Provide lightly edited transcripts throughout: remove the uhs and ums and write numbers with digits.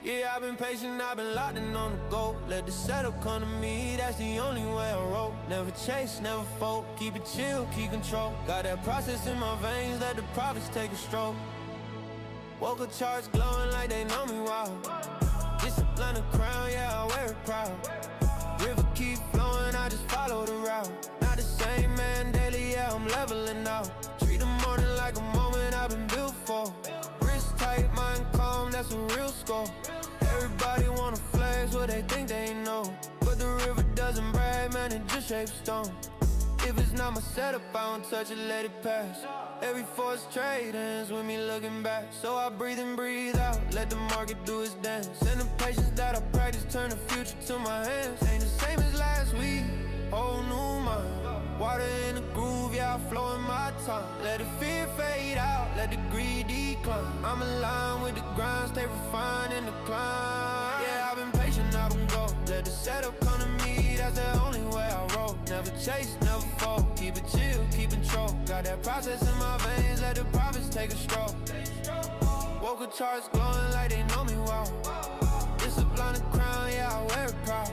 Yeah, I've been patient, I've been locked in on the go. Let the setup come to me, that's the only way I roll. Never chase, never fold, keep it chill, keep control. Got that process in my veins, let the profits take a stroll. Woke up charts glowing like they know me well. Discipline a crown, yeah, I wear it proud. River keep flowing, I just follow the route. Not the same man daily, yeah, I'm leveling out. Treat the morning like a moment I've been built for. Wrist tight, mind calm, that's a real score. Everybody wanna flex what they think they know. But the river doesn't brag, man, it just shapes stone. If it's not my setup, I don't touch it, let it pass. Every force trade ends with me looking back. So I breathe in, breathe out, let the market do its dance. And the patience that I practice turn the future to my hands. Ain't the same as last week, whole new mind. Water in the groove, yeah, I flow in my time. Let the fear fade out, let the greed decline. I'm aligned with the grind, stay refined in the climb. Yeah, I've been patient, I've been gold. Let the setup come to me, that's the only way I roll. Never chase, never fold, keep it chill, keep control. Got that process in my veins, let the profits take a stroll. Woke up charts glowing like they know me well. Discipline the crown, yeah, I wear it proud.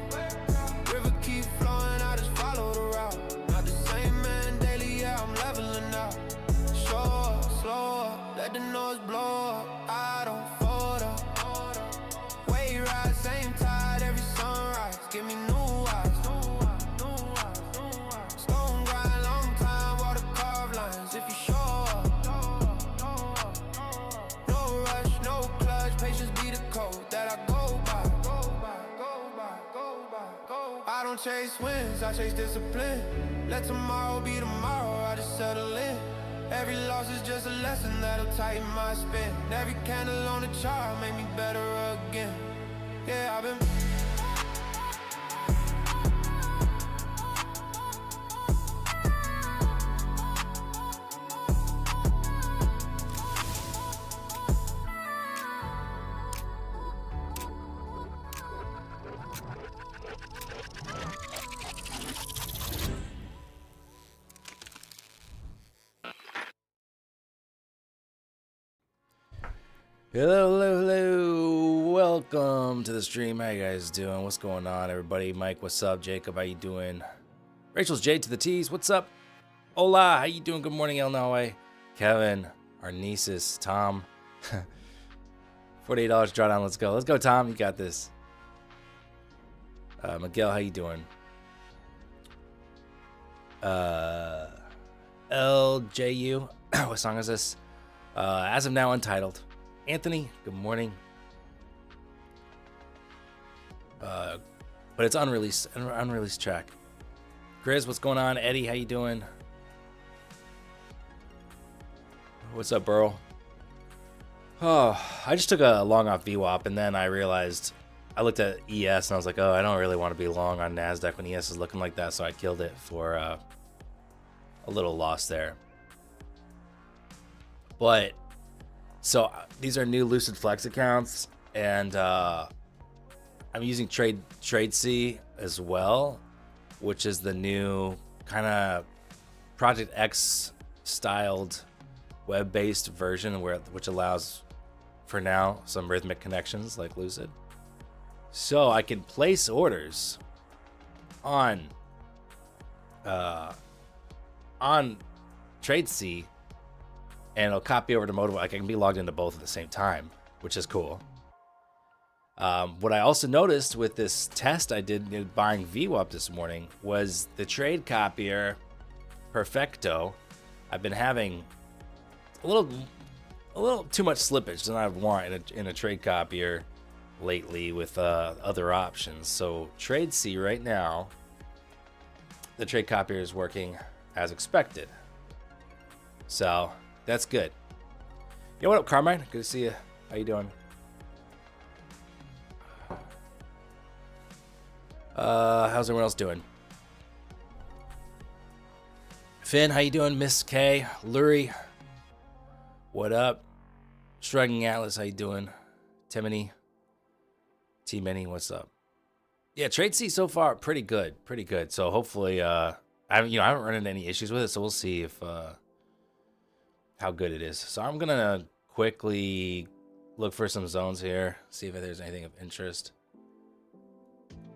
River keep flowing, I just follow the route. Not the same man daily, yeah, I'm leveling out. Show up, slow up, let the noise blow up. I don't fold up. Wave ride, same tide, every sunrise. Give me new eyes. Stone grind, long time, water carved lines. If you show up, no rush, no clutch, patience be the code that I go by. I don't chase wins, I chase discipline. Let tomorrow be tomorrow, I just settle in. Every loss is just a lesson that'll tighten my spin. Every candle on the chart make me better again. Yeah, I've been Hello, welcome to the stream. How you guys doing? What's going on, everybody? Mike, what's up? Jacob, how you doing? Rachel's J to the T's, what's up? Hola, how you doing? Good morning, Illinois. Kevin, Arnesis, Tom. $48 drawdown, let's go. Let's go, Tom, you got this. Miguel, how you doing? LJU, what song is this? As of now, Untitled. Anthony, good morning. But it's unreleased track. Grizz, what's going on? Eddie, how you doing? What's up, Burl? Oh, I just took a long off VWAP, and then I realized I looked at ES and I was like, oh, I don't really want to be long on NASDAQ when ES is looking like that, so I killed it for a little loss there. But so these are new Lucid Flex accounts, and I'm using TradeC as well, which is the new kind of Project X styled web-based version which allows, for now, some rhythmic connections like Lucid. So I can place orders on TradeC, and it'll copy over to Motivate. Like I can be logged into both at the same time, which is cool. What I also noticed with this test I did in buying VWAP this morning was the trade copier Perfecto. I've been having a little too much slippage than I want in a trade copier lately with other options. So TradeC right now, the trade copier is working as expected. So that's good. Yo, what up, Carmine? Good to see you. How you doing? How's everyone else doing? Finn, how you doing? Miss K, Lurie, what up? Shrugging Atlas, how you doing? Timony, T-Mini, what's up? Yeah, TradeC so far pretty good. So hopefully, I haven't run into any issues with it. So we'll see if how good it is. So I'm gonna quickly look for some zones here. See if there's anything of interest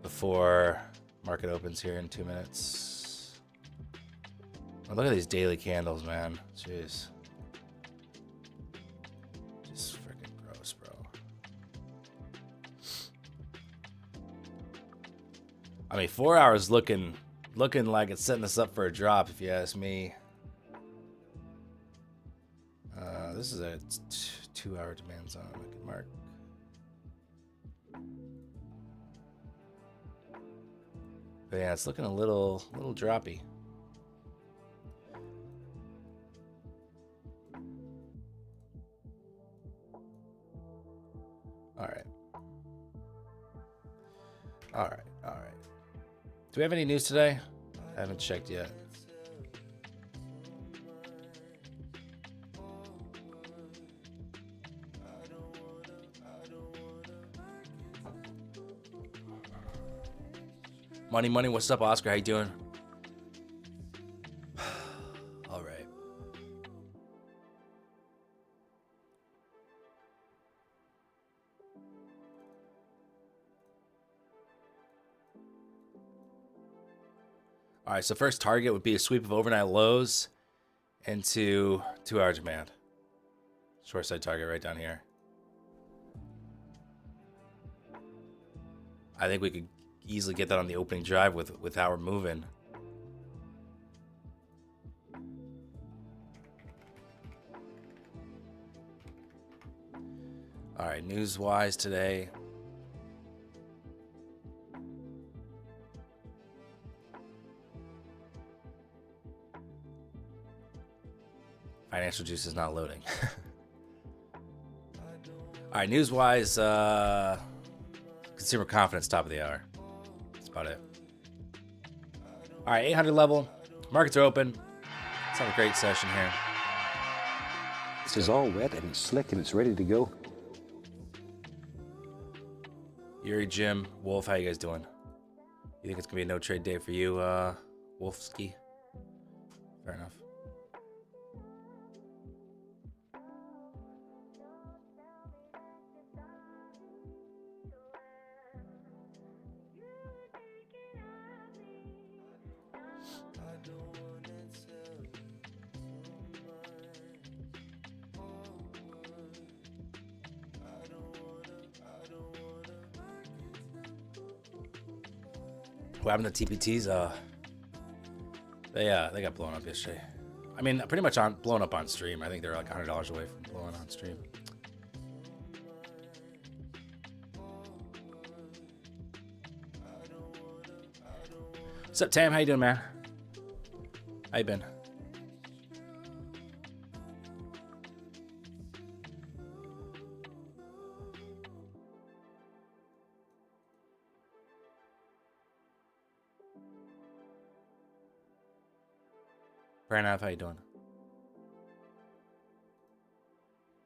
before market opens here in 2 minutes. Oh, look at these daily candles, man. Jeez. Just freaking gross, bro. I mean, 4 hours looking like it's setting us up for a drop, if you ask me. This is a 2-hour demand zone. I can mark. But yeah, it's looking a little droppy. All right. Do we have any news today? I haven't checked yet. Money, what's up, Oscar? How you doing? All right. All right, so first target would be a sweep of overnight lows into 2-hour demand. Short side target right down here. I think we could easily get that on the opening drive with how we're moving. All right, news-wise today. Financial juice is not loading. All right, news-wise, consumer confidence top of the hour. That's about it. All right, 800 level. Markets are open. Let's have a great session here. This is all wet and it's slick and it's ready to go. Yuri, Jim, Wolf, how you guys doing? You think it's gonna be a no trade day for you, Wolfski? Fair enough. What happened to TPTs? They got blown up yesterday. I mean, pretty much blown up on stream. I think they're like $100 away from blowing on stream. What's up, Tam? How you doing, man? How you been? Brandon, how you doing?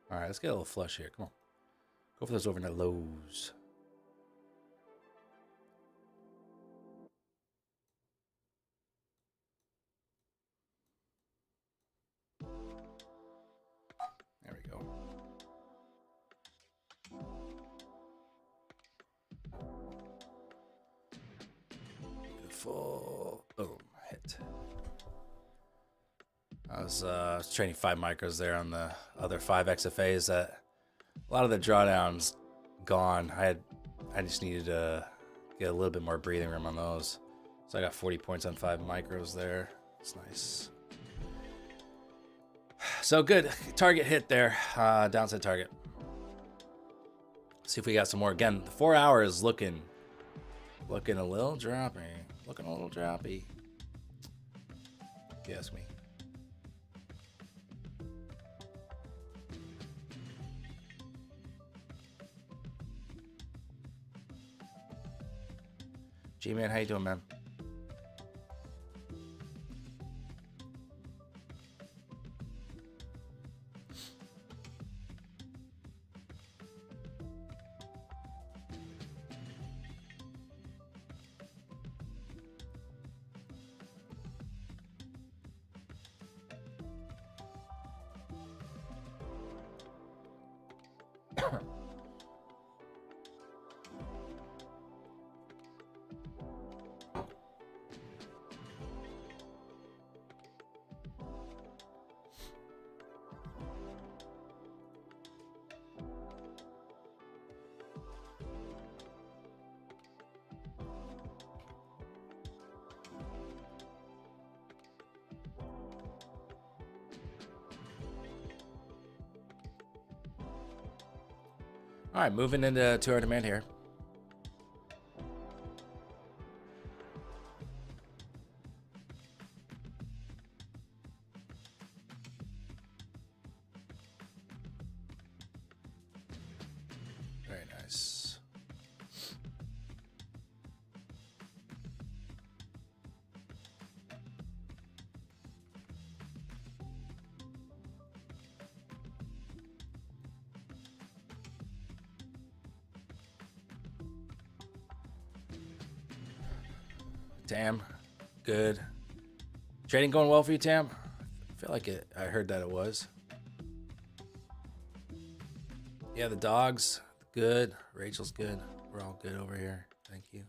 All right, let's get a little flush here. Come on. Go for those overnight lows. There we go. Beautiful. Boom. Hit. I was trading 5 micros there on the other 5 XFAs. That a lot of the drawdowns gone. I just needed to get a little bit more breathing room on those. So I got 40 points on 5 micros there. It's nice. So good target hit there. Downside target. See if we got some more. Again, the 4 hours looking a little droppy. Looking a little droppy. If you ask me. G-Man, how you doing, man? All right, moving into our demand here. Very nice. Tam, good. Trading going well for you, Tam? I feel like I heard that it was. Yeah, the dogs, good. Rachel's good. We're all good over here. Thank you.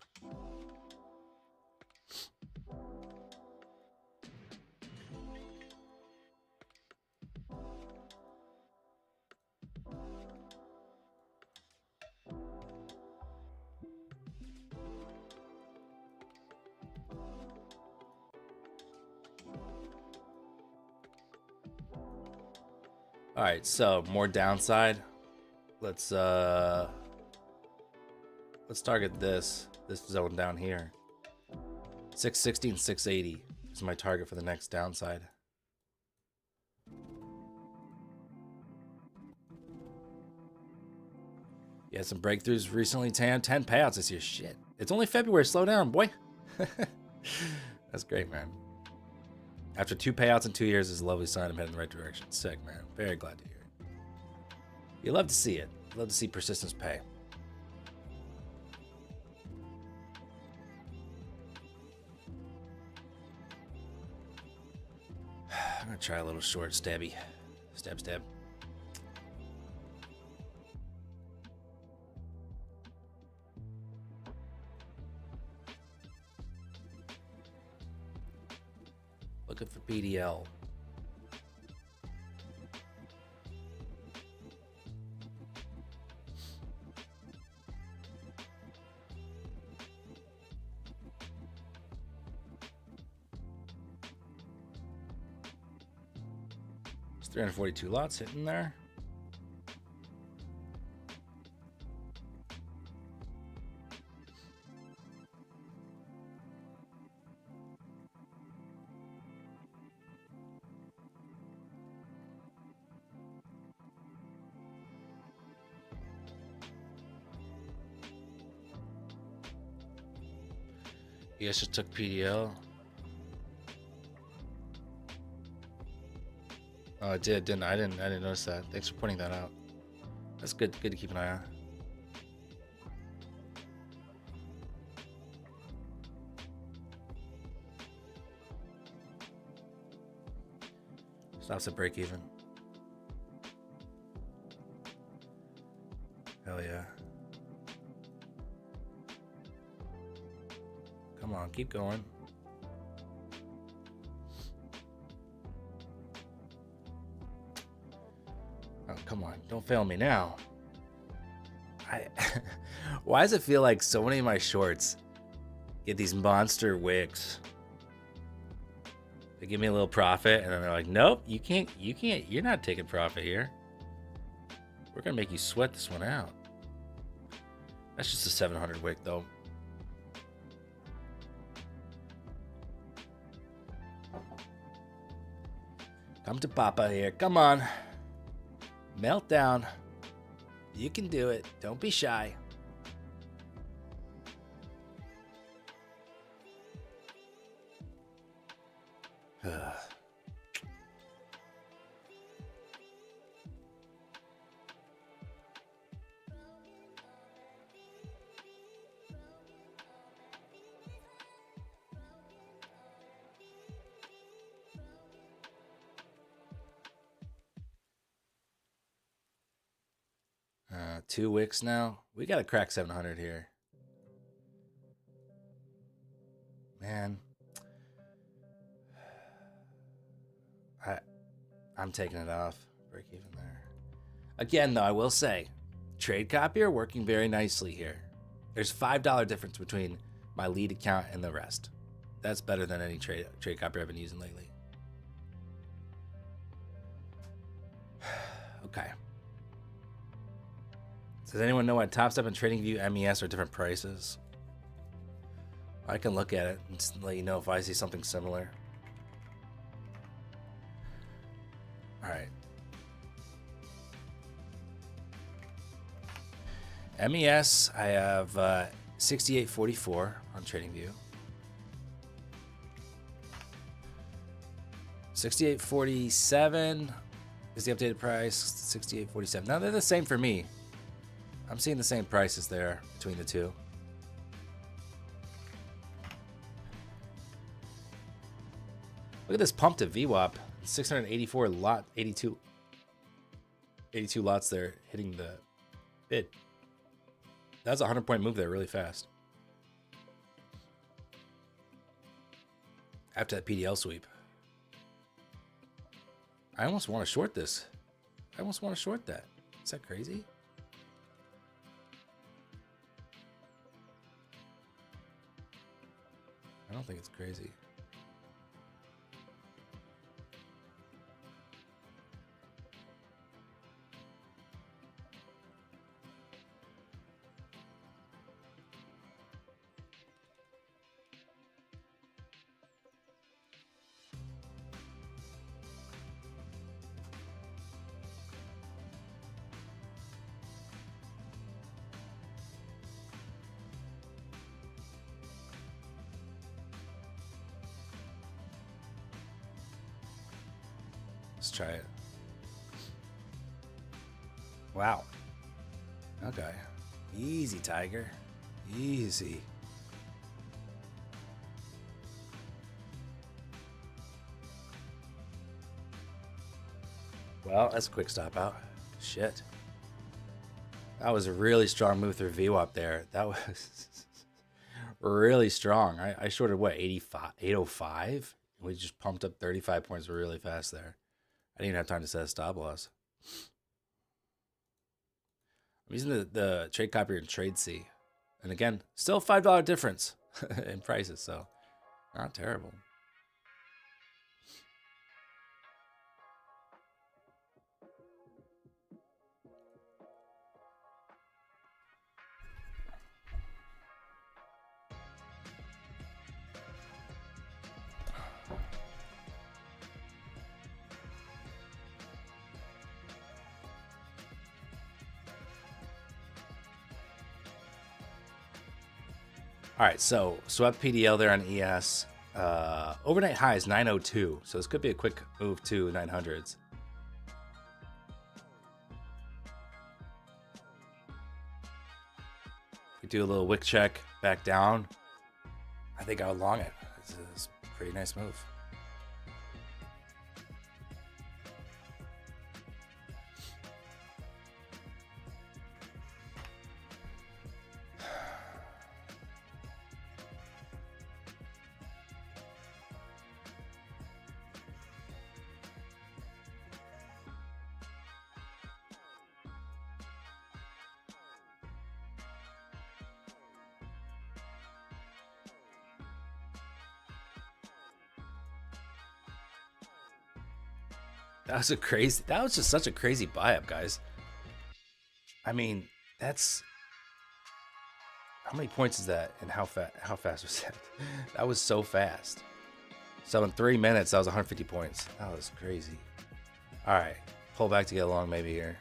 All right, so more downside. Let's target this zone down here. 660 and 680 is my target for the next downside. You had some breakthroughs recently, Tam. 10 payouts this year. Shit. It's only February. Slow down, boy. That's great, man. After 2 payouts in 2 years is a lovely sign. I'm heading in the right direction. Sick, man. Very glad to hear it. You love to see it. You love to see persistence pay. I'm going to try a little short stabby. Stab, stab. Looking for PDL. It's 342 lots hitting there. You guys just took PDL. Oh, I did, didn't I? I didn't notice that. Thanks for pointing that out. That's good. Good to keep an eye on. Stops at break even. Hell yeah. Come on, keep going. Oh, come on. Don't fail me now. Why does it feel like so many of my shorts get these monster wicks? They give me a little profit and then they're like, nope, you can't, you're not taking profit here. We're going to make you sweat this one out. That's just a 700 wick though. Come to Papa here. Come on. Meltdown. You can do it. Don't be shy. Ugh. 2 wicks now. We gotta crack 700 here. Man. I'm taking it off. Break even there. Again, though, I will say, trade copier working very nicely here. There's $5 difference between my lead account and the rest. That's better than any trade copier I've been using lately. Okay. Does anyone know why Topstep and TradingView MES are different prices? I can look at it and let you know if I see something similar. All right. MES, I have 68.44 on TradingView. 68.47 is the updated price. 68.47. Now they're the same for me. I'm seeing the same prices there between the two. Look at this pump to VWAP. 684 lot, 82 lots there hitting the bid. That's a 100-point move there really fast. After that PDL sweep. I almost want to short this. I almost want to short that. Is that crazy? I don't think it's crazy. Let's try it. Wow. Okay. Easy, Tiger. Easy. Well, that's a quick stop out. Shit. That was a really strong move through VWAP there. That was really strong. I shorted what, 805? We just pumped up 35 points really fast there. I didn't even have time to set a stop loss. I'm using the trade copier and trade C. And again, still $5 difference in prices, so not terrible. All right, so swept PDL there on ES. Overnight high is 902, so this could be a quick move to 900s. We do a little wick check back down. I think I'll long it. This is a pretty nice move. That was just such a crazy buy up, guys. I mean, that's how many points is that and how fast was that? That was so fast. So in 3 minutes, that was 150 points. That was crazy. All right, pull back to get along maybe here.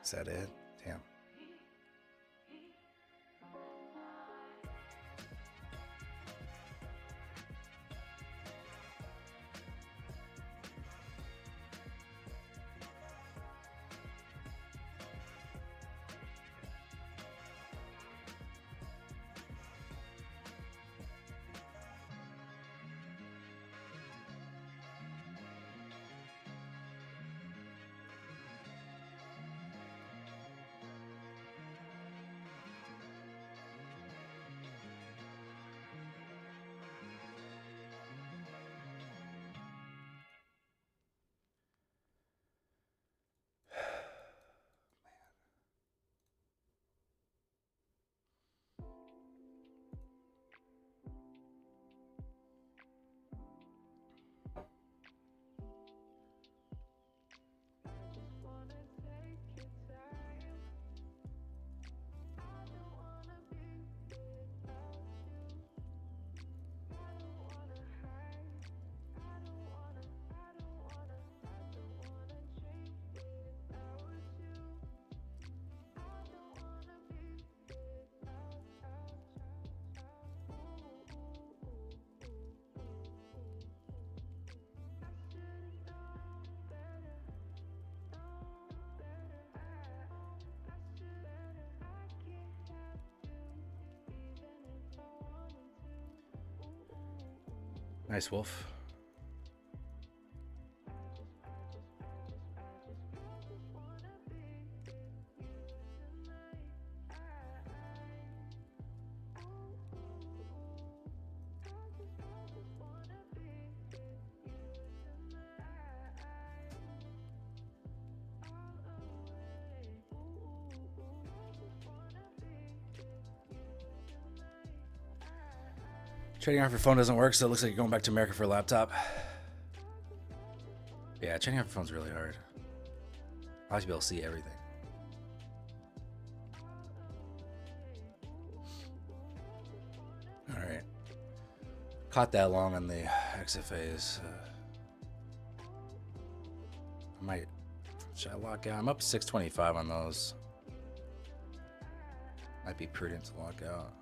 Is that it? Damn. Nice, Wolf. Trading off your phone doesn't work, so it looks like you're going back to America for a laptop. Yeah, trading off your phone's really hard. I like to be able to see everything. All right. Caught that long on the XFAs. Should I lock out? I'm up 625 on those. Might be prudent to lock out.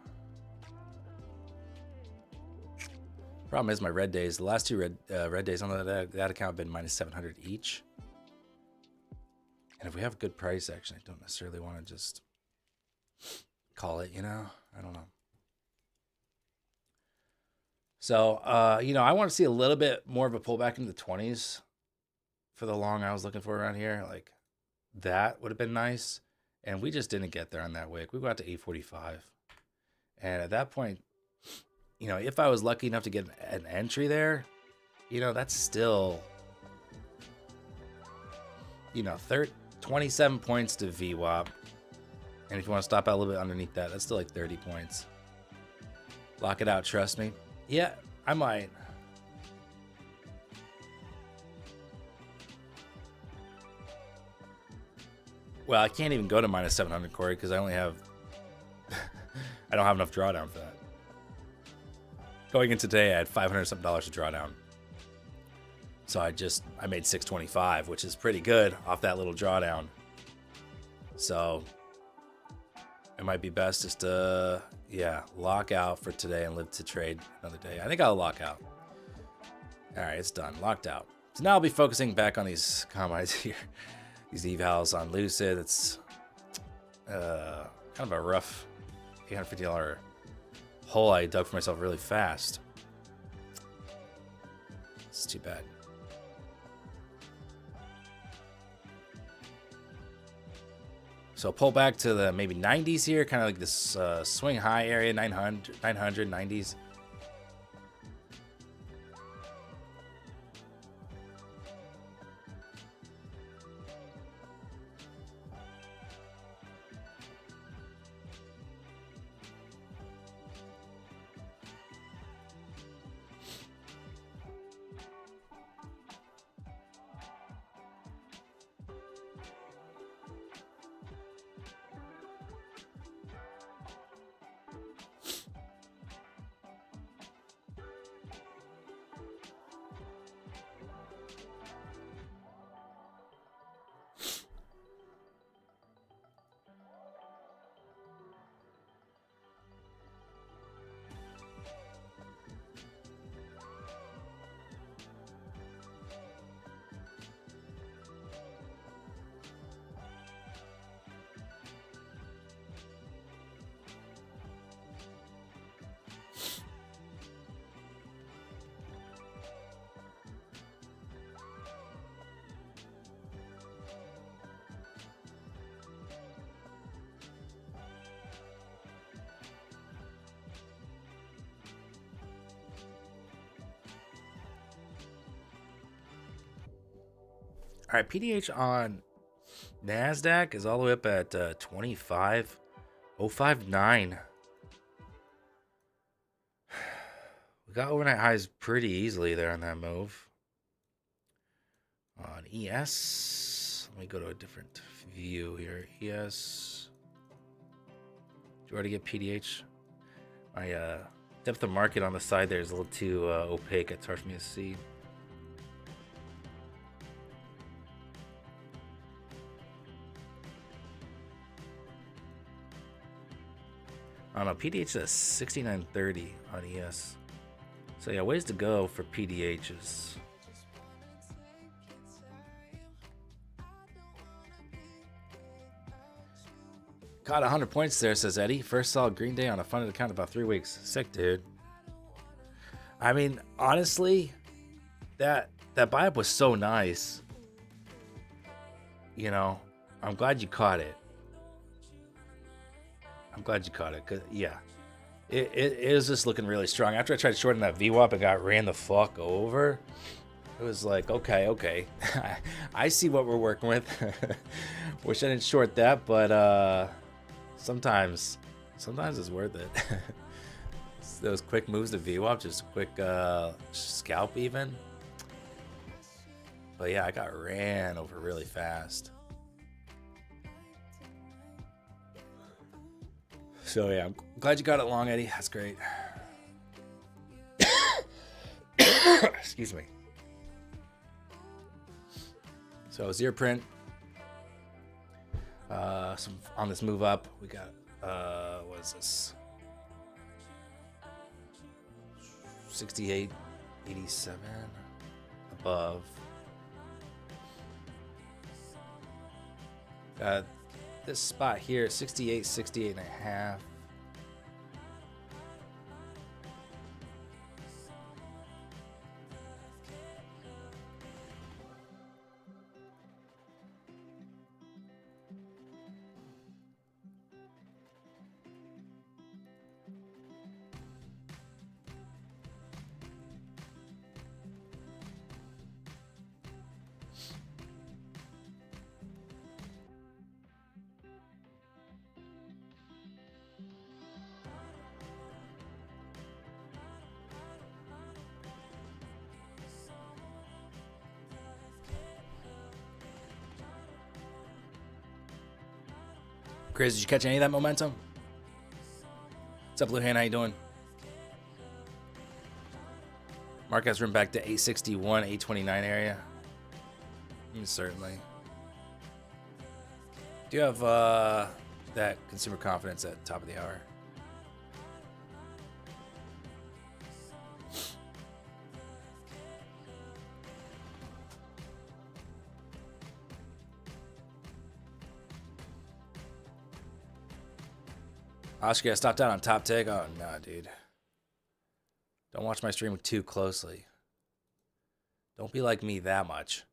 Problem is my red days. The last two red days on that account have been minus 700 each. And if we have a good price action, I don't necessarily want to just call it, you know? I don't know. So, you know, I want to see a little bit more of a pullback into the 20s for the long I was looking for around here. Like, that would have been nice. And we just didn't get there on that wick. We got to 845. And at that point, you know, if I was lucky enough to get an entry there, you know, that's still, you know, 27 points to VWAP. And if you want to stop out a little bit underneath that, that's still like 30 points. Lock it out, trust me. Yeah, I might. Well, I can't even go to minus 700, Corey, because I only have, I don't have enough drawdown for that. Going in today, I had $500 something to drawdown. So I made 625, which is pretty good off that little drawdown. So it might be best just to, yeah, lock out for today and live to trade another day. I think I'll lock out. All right, it's done. Locked out. So now I'll be focusing back on these combines here. These evals on Lucid. It's kind of a rough $850 hole I dug for myself really fast. It's too bad. So pull back to the maybe 90s here, kind of like this swing high area, 900, 90s. All right, PDH on NASDAQ is all the way up at 25,059. We got overnight highs pretty easily there on that move. On ES, let me go to a different view here. ES. Did you already get PDH? My depth of market on the side there is a little too opaque. It's hard for me to see. I don't know, PDH is 6930 on ES. So yeah, ways to go for PDHs. Caught 100 points there, says Eddie. First saw Green Day on a funded account in about 3 weeks. Sick, dude. I mean, honestly, that buy up was so nice. You know, I'm glad you caught it. I'm glad you caught it. 'Cause, yeah, it is just looking really strong. After I tried to shorten that VWAP, it got ran the fuck over. It was like, okay. I see what we're working with. Wish I didn't short that, but sometimes it's worth it. Those quick moves to VWAP, just a quick scalp even. But yeah, I got ran over really fast. So yeah, I'm glad you got it long, Eddie. That's great. Excuse me. So zero print. Some on this move up, we got what is this? 68, 87 above. Got this spot here, 68, 68 and a half. Chris, did you catch any of that momentum? What's up, Luhan? How you doing? Mark has room back to 861, 829 area. Certainly. Do you have that consumer confidence at top of the hour? Oscar, I stopped out on top tick. Oh, no, dude. Don't watch my stream too closely. Don't be like me that much.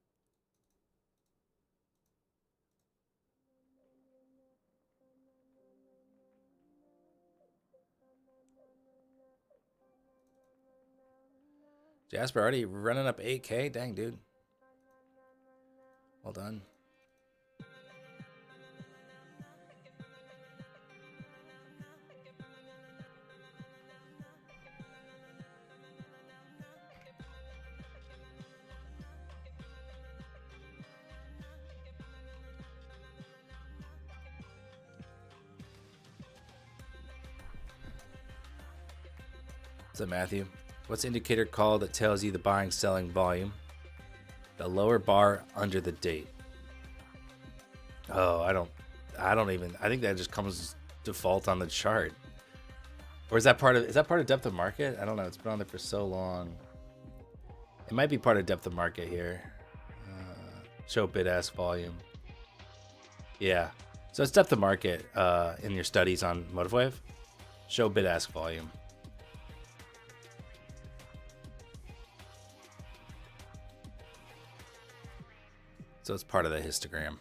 Jasper already running up 8K? Dang, dude. Well done. What's up, Matthew? What's the indicator called that tells you the buying selling volume? The lower bar under the date. Oh, I don't even, I think that just comes default on the chart. Or is that part of depth of market? I don't know. It's been on there for so long. It might be part of depth of market here. Show bid ask volume. Yeah. So it's depth of market in your studies on Motive Wave. Show bid ask volume. So it's part of the histogram.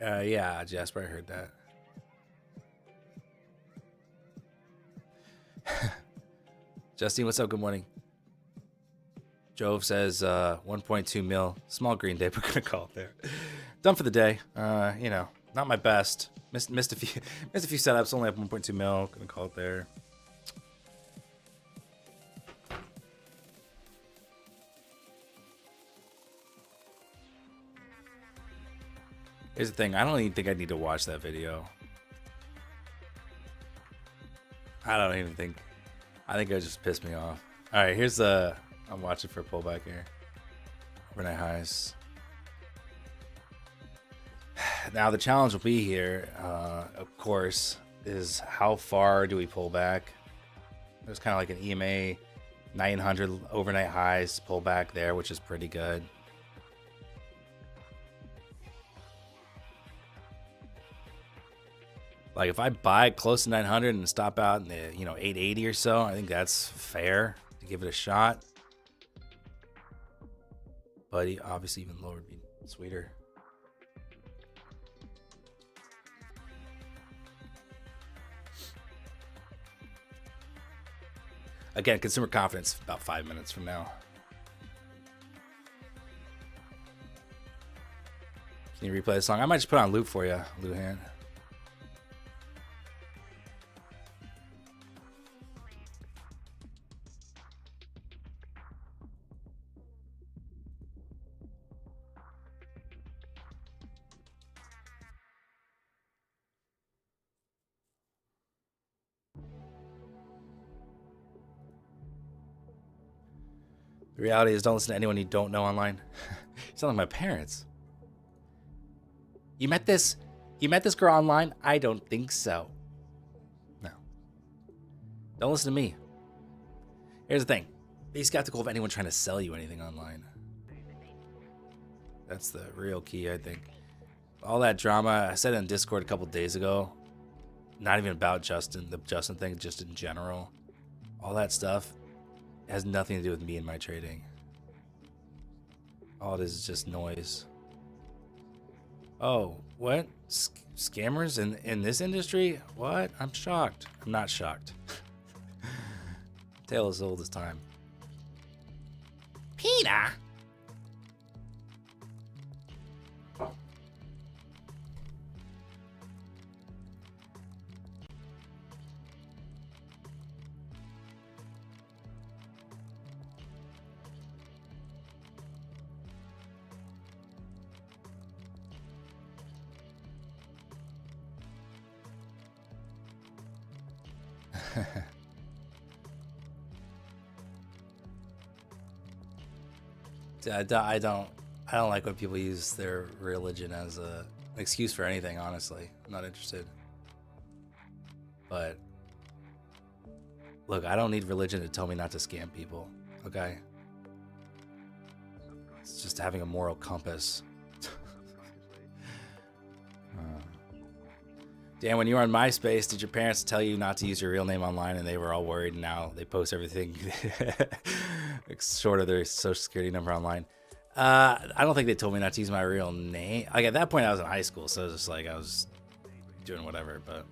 Yeah, Jasper, I heard that. Justine, what's up? Good morning. Jove says 1.2 mil. Small green day, we're gonna call it there. Done for the day. You know, not my best. Missed a few setups. Only up 1.2 mil. Gonna call it there. Here's the thing. I don't even think I need to watch that video. I think it just pissed me off. All right, here's the. I'm watching for a pullback here. Overnight highs. Now the challenge will be here, of course, is how far do we pull back? There's kind of like an EMA 900 overnight highs pullback there, which is pretty good. Like if I buy close to 900 and stop out in the 880 or so, I think that's fair to give it a shot. But obviously even lower would be sweeter. Again, consumer confidence about 5 minutes from now. Can you replay the song? I might just put it on loop for you, Luhan. The reality is, don't listen to anyone you don't know online. You sound like my parents. You met this girl online? I don't think so. No. Don't listen to me. Here's the thing. Be skeptical of anyone trying to sell you anything online. That's the real key, I think. All that drama, I said it in Discord a couple days ago. Not even about the Justin thing, just in general. All that stuff has nothing to do with me and my trading. All it is just noise. Oh, what? Scammers in this industry? What? I'm shocked. I'm not shocked. Tale as old as time. Peter! I don't like when people use their religion as an excuse for anything, honestly. I'm not interested. But look, I don't need religion to tell me not to scam people, okay? It's just having a moral compass. Dan, when you were on MySpace, did your parents tell you not to use your real name online and they were all worried and now they post everything short of their social security number online? I don't think they told me not to use my real name. Like at that point I was in high school, so it was just like I was doing whatever, but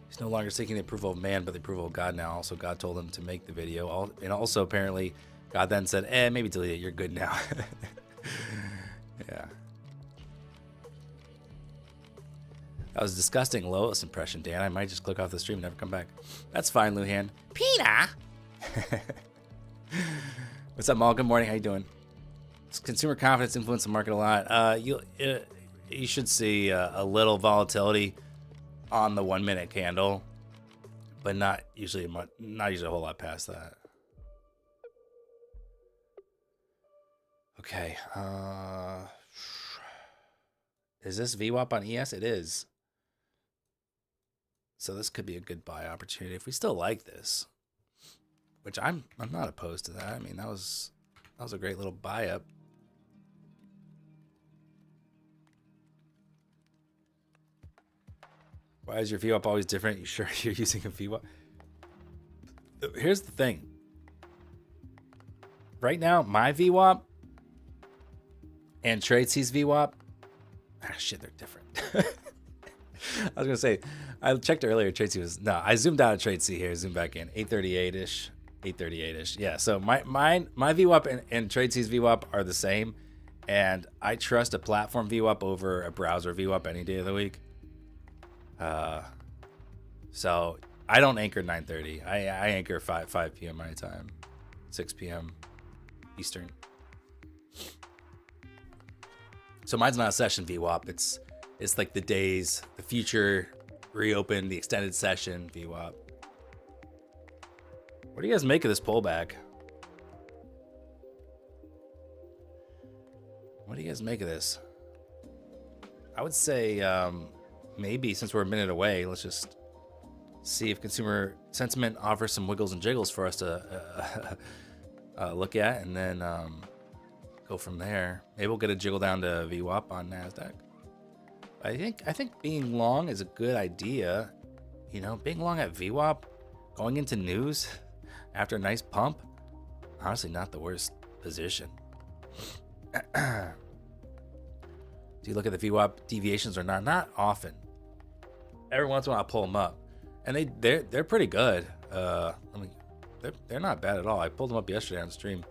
he's no longer seeking the approval of man, but the approval of God now. Also, God told him to make the video. And also apparently God then said, maybe delete it. You're good now. Yeah. That was a disgusting Lois impression, Dan. I might just click off the stream and never come back. That's fine, Luhan. Peter! What's up, Maul? Good morning. How you doing? Does consumer confidence influence the market a lot? You should see a little volatility on the 1 minute candle, but not usually a whole lot past that. Okay. Is this VWAP on ES? It is. So this could be a good buy opportunity if we still like this, which I'm not opposed to that. I mean, that was a great little buy up. Why is your VWAP always different? You sure you're using a VWAP? Here's the thing. Right now, my VWAP and TradeC's VWAP, shit, they're different. I was gonna say, I checked earlier. TradeC was I zoomed out at TradeC here, zoomed back in 838ish, 838ish. Yeah, so my VWAP and TradeC's VWAP are the same, and I trust a platform VWAP over a browser VWAP any day of the week. So I don't anchor 9:30. I anchor 5 p.m. my time, 6 p.m. Eastern. So mine's not a session VWAP. It's like the days, the future, reopen, the extended session VWAP. What do you guys make of this pullback? What do you guys make of this? I would say maybe since we're a minute away, let's just see if consumer sentiment offers some wiggles and jiggles for us to look at, and then go from there. Maybe we'll get a jiggle down to VWAP on NASDAQ. I think being long is a good idea. You know, being long at VWAP, going into news after a nice pump, honestly not the worst position. Do you look at the VWAP deviations or not? Not often. Every once in a while I'll pull them up. And they're pretty good. They're not bad at all. I pulled them up yesterday on stream.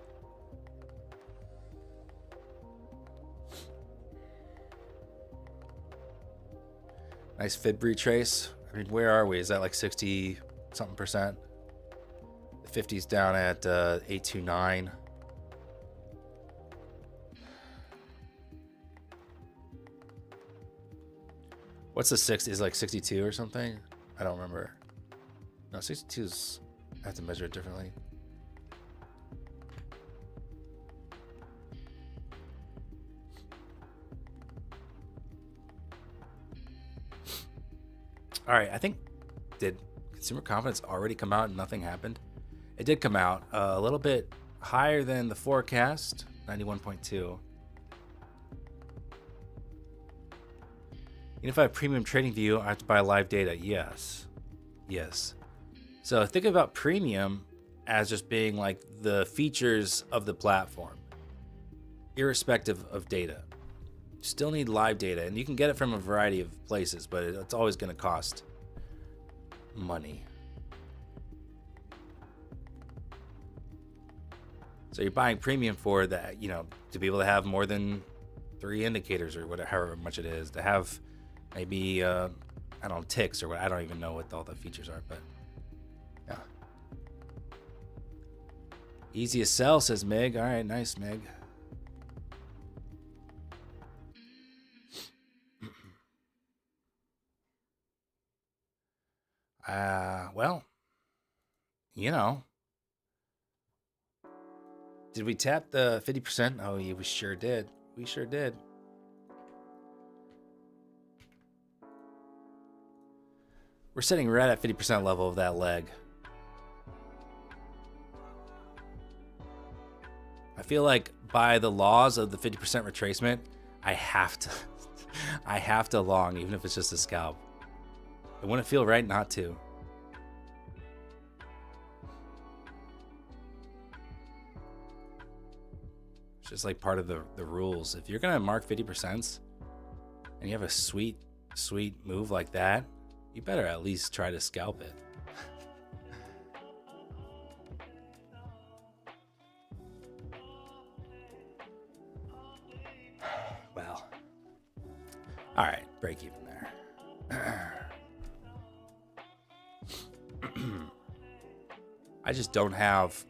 Nice fib retrace. I mean, where are we? Is that like 60 something percent? The 50's down at 829. What's the 60? Is it like 62 or something? I don't remember. No, 62 is, I have to measure it differently. All right, I think, did consumer confidence already come out and nothing happened? It did come out a little bit higher than the forecast, 91.2. If I have premium trading view, I have to buy live data. Yes. So think about premium as just being like the features of the platform, irrespective of data. You still need live data, and you can get it from a variety of places, but it's always going to cost money. So you're buying premium for that, you know, to be able to have more than 3 indicators or whatever, however much it is, to have maybe I don't know, ticks or what. I don't even know what all the features are, but yeah. Easy to sell, says Meg. All right, nice, Meg. Well, you know, did we tap the 50%? Oh, yeah, we sure did. We sure did. We're sitting right at 50% level of that leg. I feel like by the laws of the 50% retracement, I have to long, even if it's just a scalp. It wouldn't feel right not to. It's just like part of the rules. If you're gonna mark 50% and you have a sweet move like that, you better at least try to scalp it. Well, all right, break even there. I just don't have.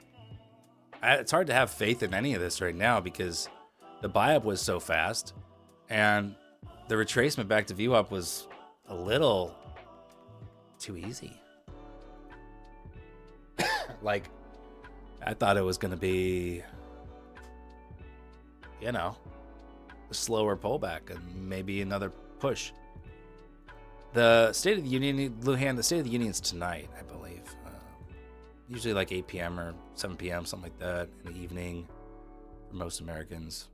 It's hard to have faith in any of this right now because the buy up was so fast, and the retracement back to VWAP was a little too easy. Like, I thought it was going to be, you know, a slower pullback and maybe another push. The State of the Union, Luhan, the State of the Union is tonight, I believe. Usually like 8 p.m. or 7 p.m., something like that, in the evening for most Americans.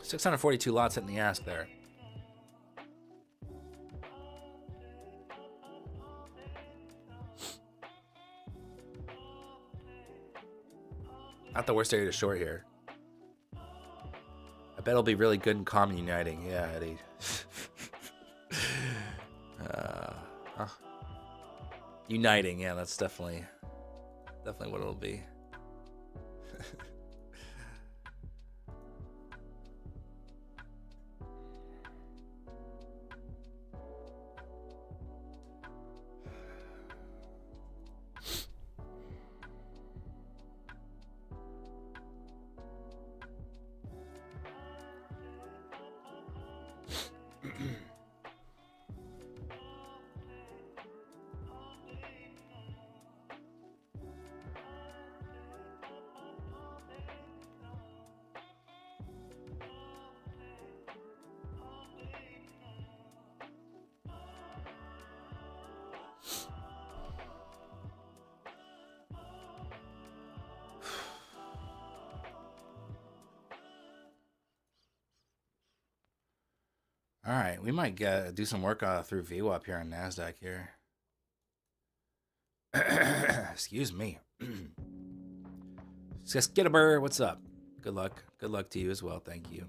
$642 lots hitting the ask there. Not the worst area to short here. I bet it'll be really good and calm and uniting. Yeah, Eddie. Uniting, yeah, that's definitely what it'll be. All right, we might do some work through VWAP here on NASDAQ here. Excuse me. Skitterbur, what's up? Good luck. Good luck to you as well. Thank you.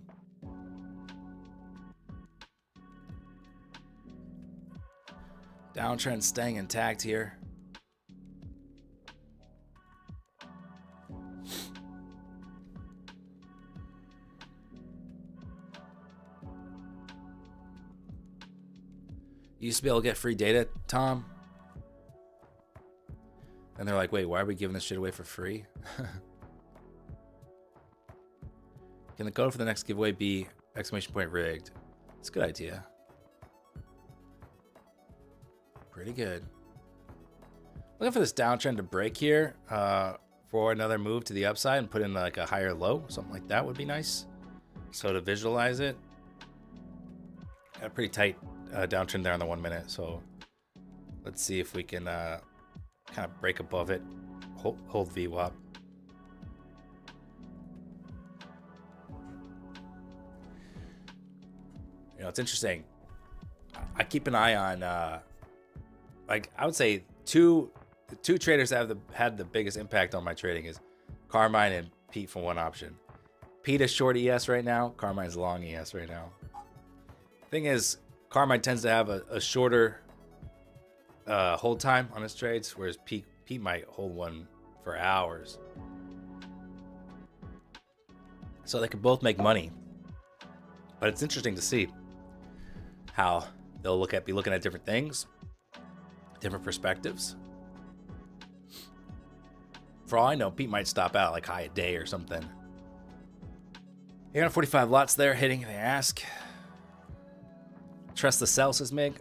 Downtrend staying intact here. You used to be able to get free data, Tom. And they're like, wait, why are we giving this shit away for free? Can the code for the next giveaway be exclamation point rigged? It's a good idea. Pretty good. Looking for this downtrend to break here for another move to the upside and put in like a higher low. Something like that would be nice. So to visualize it, got a pretty tight downtrend there on the 1 minute. So let's see if we can kind of break above it, hold VWAP. You know, it's interesting. I keep an eye on, like I would say, the two traders that have had the biggest impact on my trading is Carmine and Pete from One Option. Pete is short ES right now. Carmine's long ES right now. Thing is, Carmine tends to have a shorter hold time on his trades, whereas Pete might hold one for hours. So they could both make money. But it's interesting to see how they'll be looking at different things, different perspectives. For all I know, Pete might stop out like high a day or something. 845 lots there hitting the ask. Trust the sell, says Mig.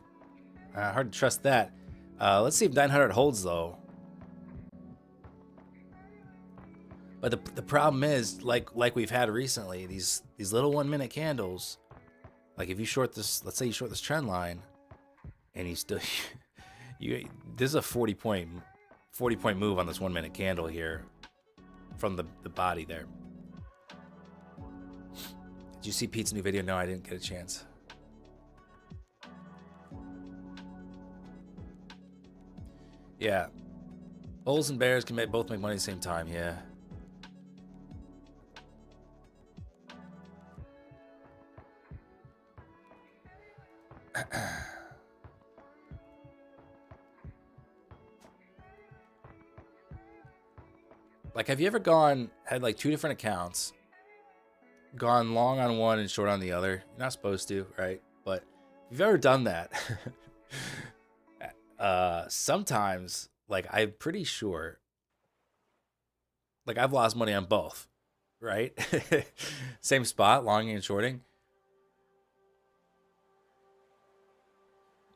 Hard to trust that. Let's see if 900 holds though. But the problem is, like we've had recently, these little 1 minute candles. Like if you short this, let's say you short this trend line, and you still, this is a 40 point move on this 1 minute candle here, from the body there. Did you see Pete's new video? No, I didn't get a chance. Yeah, bulls and bears can both make money at the same time. Yeah. Like, have you ever had like two different accounts, gone long on one and short on the other? You're not supposed to, right? But if you've ever done that, sometimes, like, I'm pretty sure, like, I've lost money on both, right? Same spot, longing and shorting.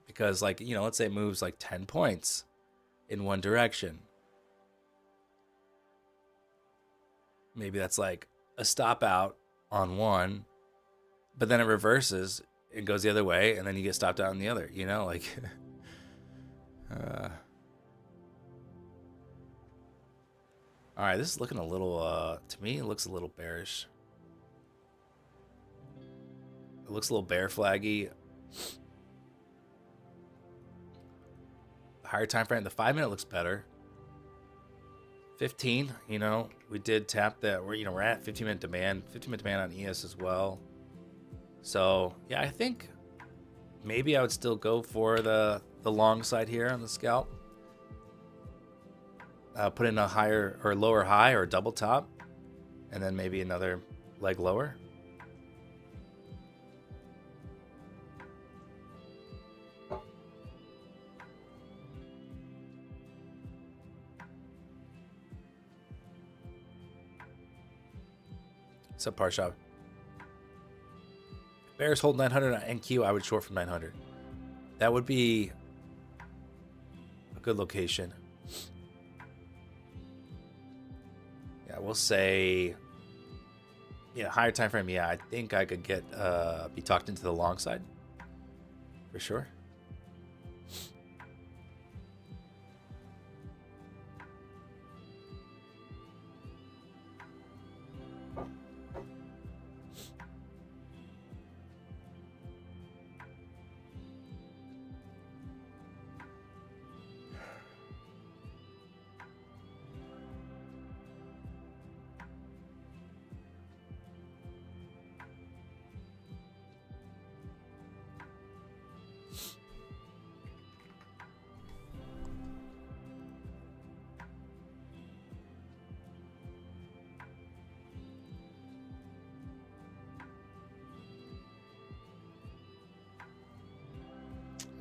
Because, like, you know, let's say it moves like 10 points in one direction. Maybe that's like a stop out on one, but then it reverses, it goes the other way, and then you get stopped out on the other, you know, like, all right, this is looking a little, to me, it looks a little bearish. It looks a little bear flaggy. The higher time frame, the 5 minute looks better. 15, you know, we did tap that. We're at 15 minute demand, 15 minute demand on ES as well. So yeah, I think maybe I would still go for the long side here on the scalp. Put in a higher or lower high or double top, and then maybe another leg lower. Subpar shop. Bears hold 900 on NQ. I would short from 900. That would be a good location. Yeah, we'll say, yeah, higher time frame. Yeah, I think I could get be talked into the long side for sure.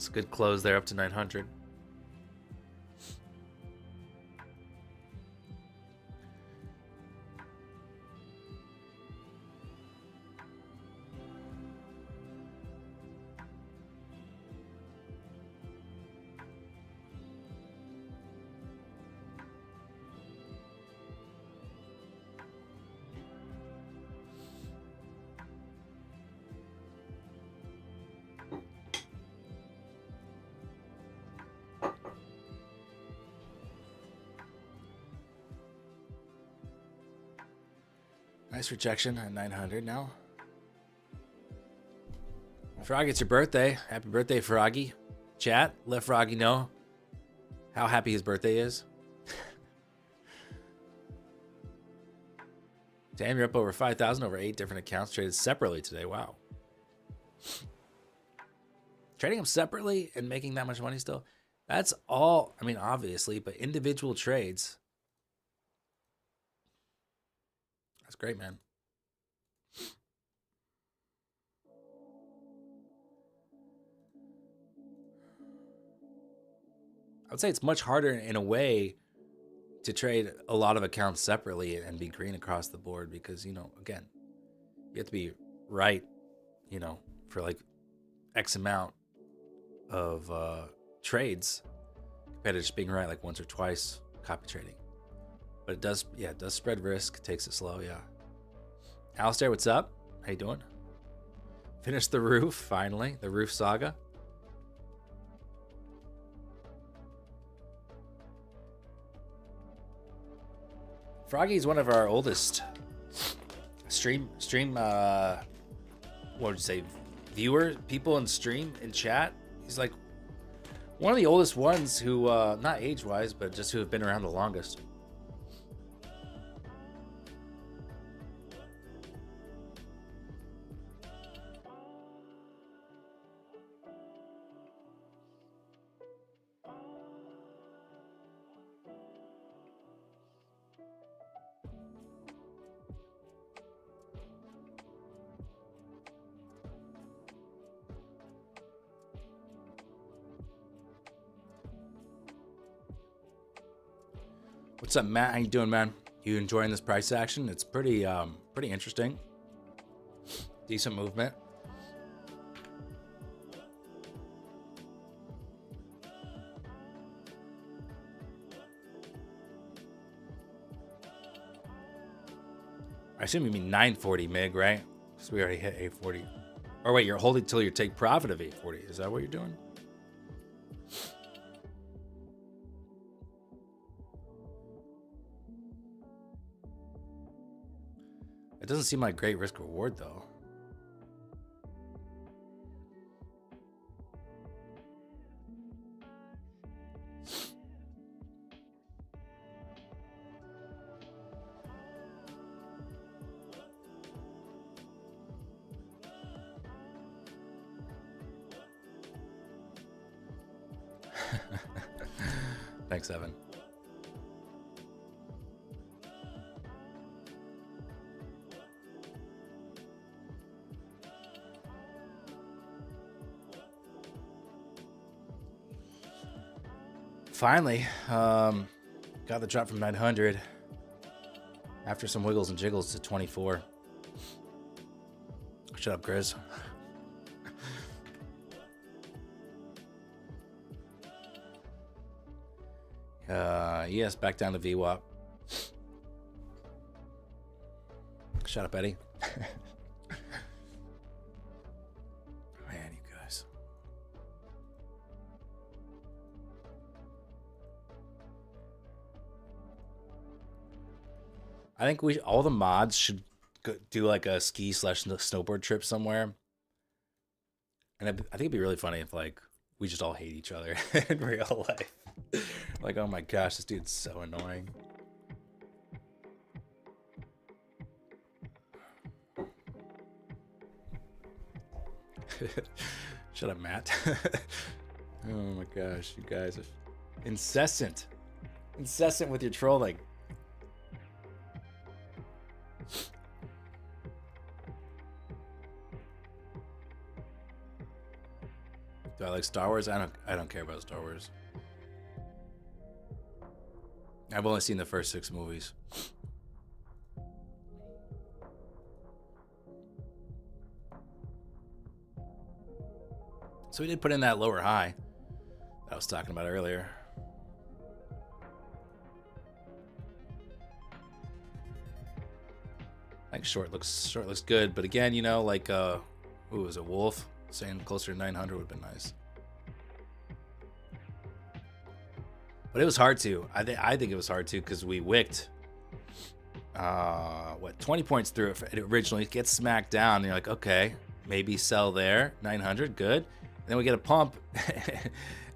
It's a good close there up to 900. Nice rejection at 900 now. Froggy, it's your birthday. Happy birthday, Froggy. Chat, let Froggy know how happy his birthday is. Damn, you're up over 5,000 over 8 different accounts traded separately today. Wow. Trading them separately and making that much money still. That's all, I mean, obviously, but individual trades. That's great, man. I would say it's much harder in a way to trade a lot of accounts separately and be green across the board because, you know, again, you have to be right, you know, for like X amount of trades compared to just being right like once or twice copy trading. But it does, yeah, it does spread risk, takes it slow, yeah. Alistair, what's up? How you doing? Finished the roof, finally, the roof saga. Froggy is one of our oldest stream what would you say, viewer, people in stream, in chat. He's like one of the oldest ones who, not age-wise, but just who have been around the longest. What's up, Matt? How you doing, man? You enjoying this price action? It's pretty interesting. Decent movement. I assume you mean 940 MIG, right? So we already hit 840. Or wait, you're holding till you take profit of 840. Is that what you're doing? It doesn't seem like great risk reward though. Thanks, Evan. Finally, got the drop from 900 after some wiggles and jiggles to 24. Shut up, Grizz. Yes, back down to VWAP. Shut up, Eddie. Man, you guys. I think all the mods should do like a ski/snowboard trip somewhere. And I think it'd be really funny if like we just all hate each other in real life. Like, oh my gosh, this dude's so annoying. Shut up, Matt. Oh my gosh, you guys are incessant with your trolling. Do I like Star Wars? I don't care about Star Wars. I've only seen the first 6 movies. So we did put in that lower high that I was talking about earlier. I think short looks good, but again, you know, like who was it, Wolf saying closer to 900 would have been nice. But it was hard to. I think it was hard to because we wicked 20 points through it originally, gets smacked down, and you're like, okay, maybe sell there, 900, good. And then we get a pump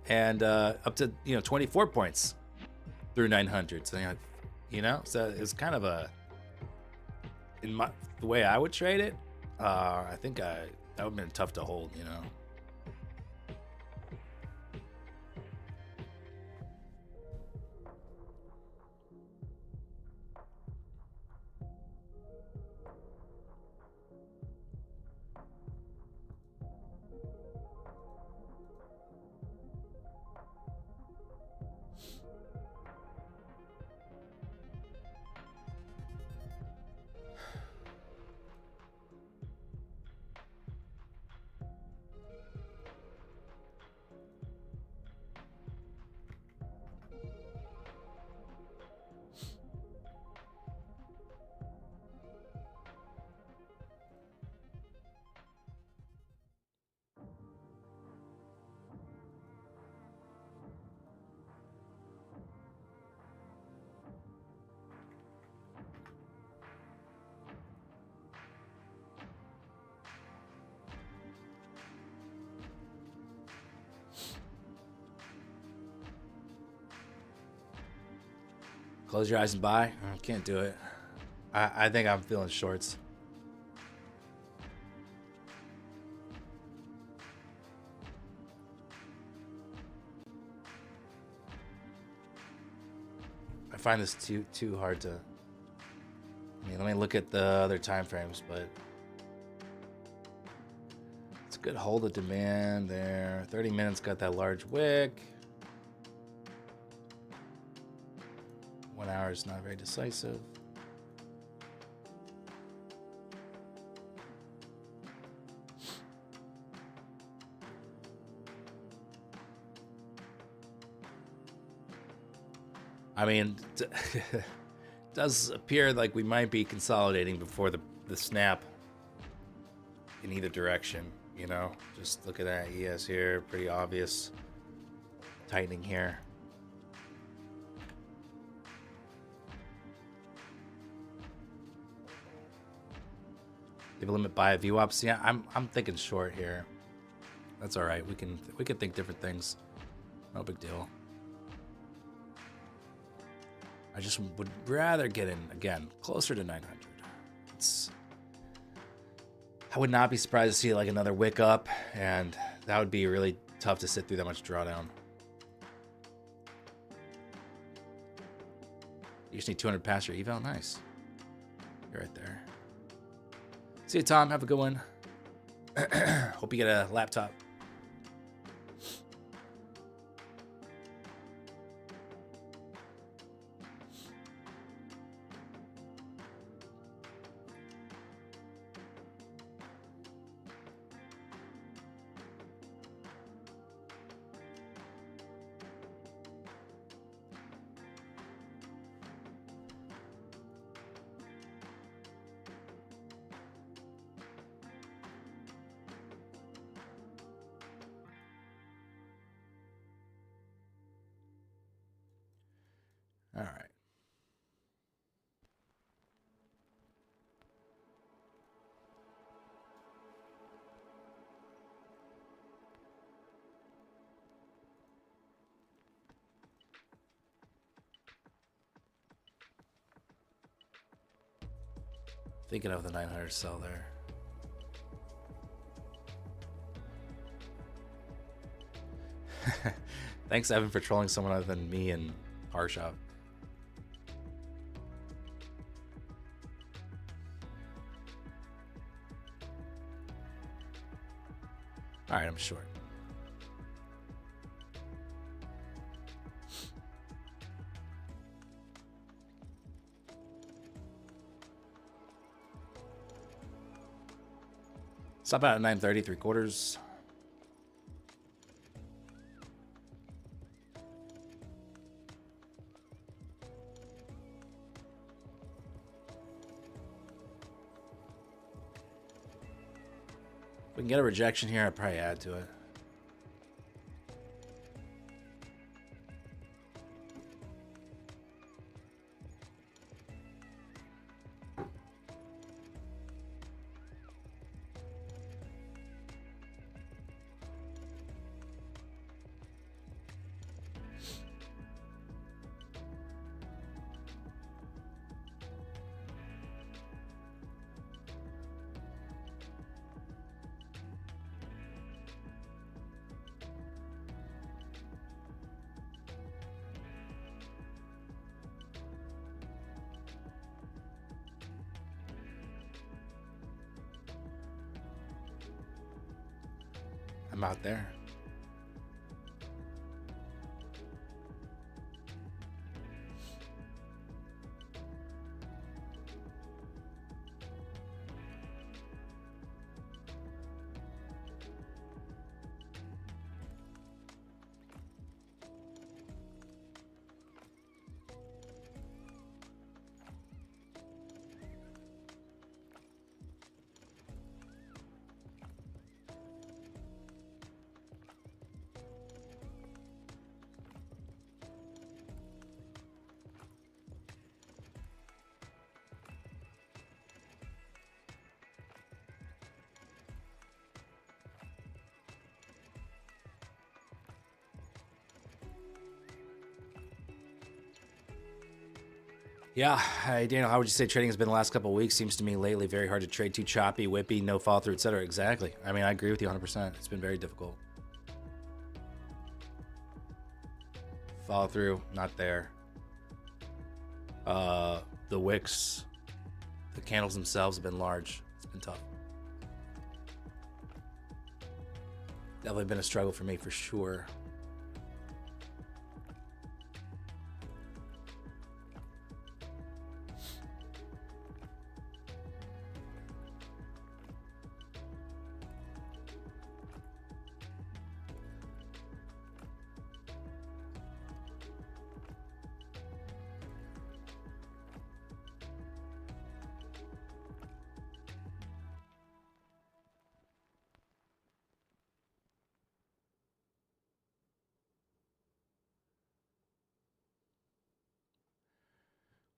and up to 24 points through 900. So you're like, so it's kind of a, the way I would trade it, I think that would have been tough to hold, Close your eyes and buy. I can't do it. I think I'm feeling shorts. I find this too hard to. Let me look at the other time frames, but it's a good hold of demand there. 30 minutes got that large wick. 1 hour is not very decisive. It does appear like we might be consolidating before the snap in either direction, Just look at that ES here, pretty obvious tightening here. Give a limit buy a VWAPs. Yeah, I'm thinking short here. That's all right. We can think different things. No big deal. I just would rather get in again closer to 900. I would not be surprised to see like another wick up, and that would be really tough to sit through that much drawdown. You just need 200 past your eval. Nice. You're right there. See you, Tom. Have a good one. Hope you get a laptop. All right. Thinking of the 900 sell there. Thanks, Evan, for trolling someone other than me and Harshop. All right, I'm short. Stop out at 9:30, 3/4. If we can get a rejection here, I'd probably add to it. I'm out there. Yeah, hi Daniel, how would you say trading has been the last couple of weeks? Seems to me lately very hard to trade, too choppy, whippy, no fall through, etc. Exactly. I mean, I agree with you 100%. It's been very difficult. Follow through, not there. The wicks, the candles themselves have been large. It's been tough. Definitely been a struggle for me for sure.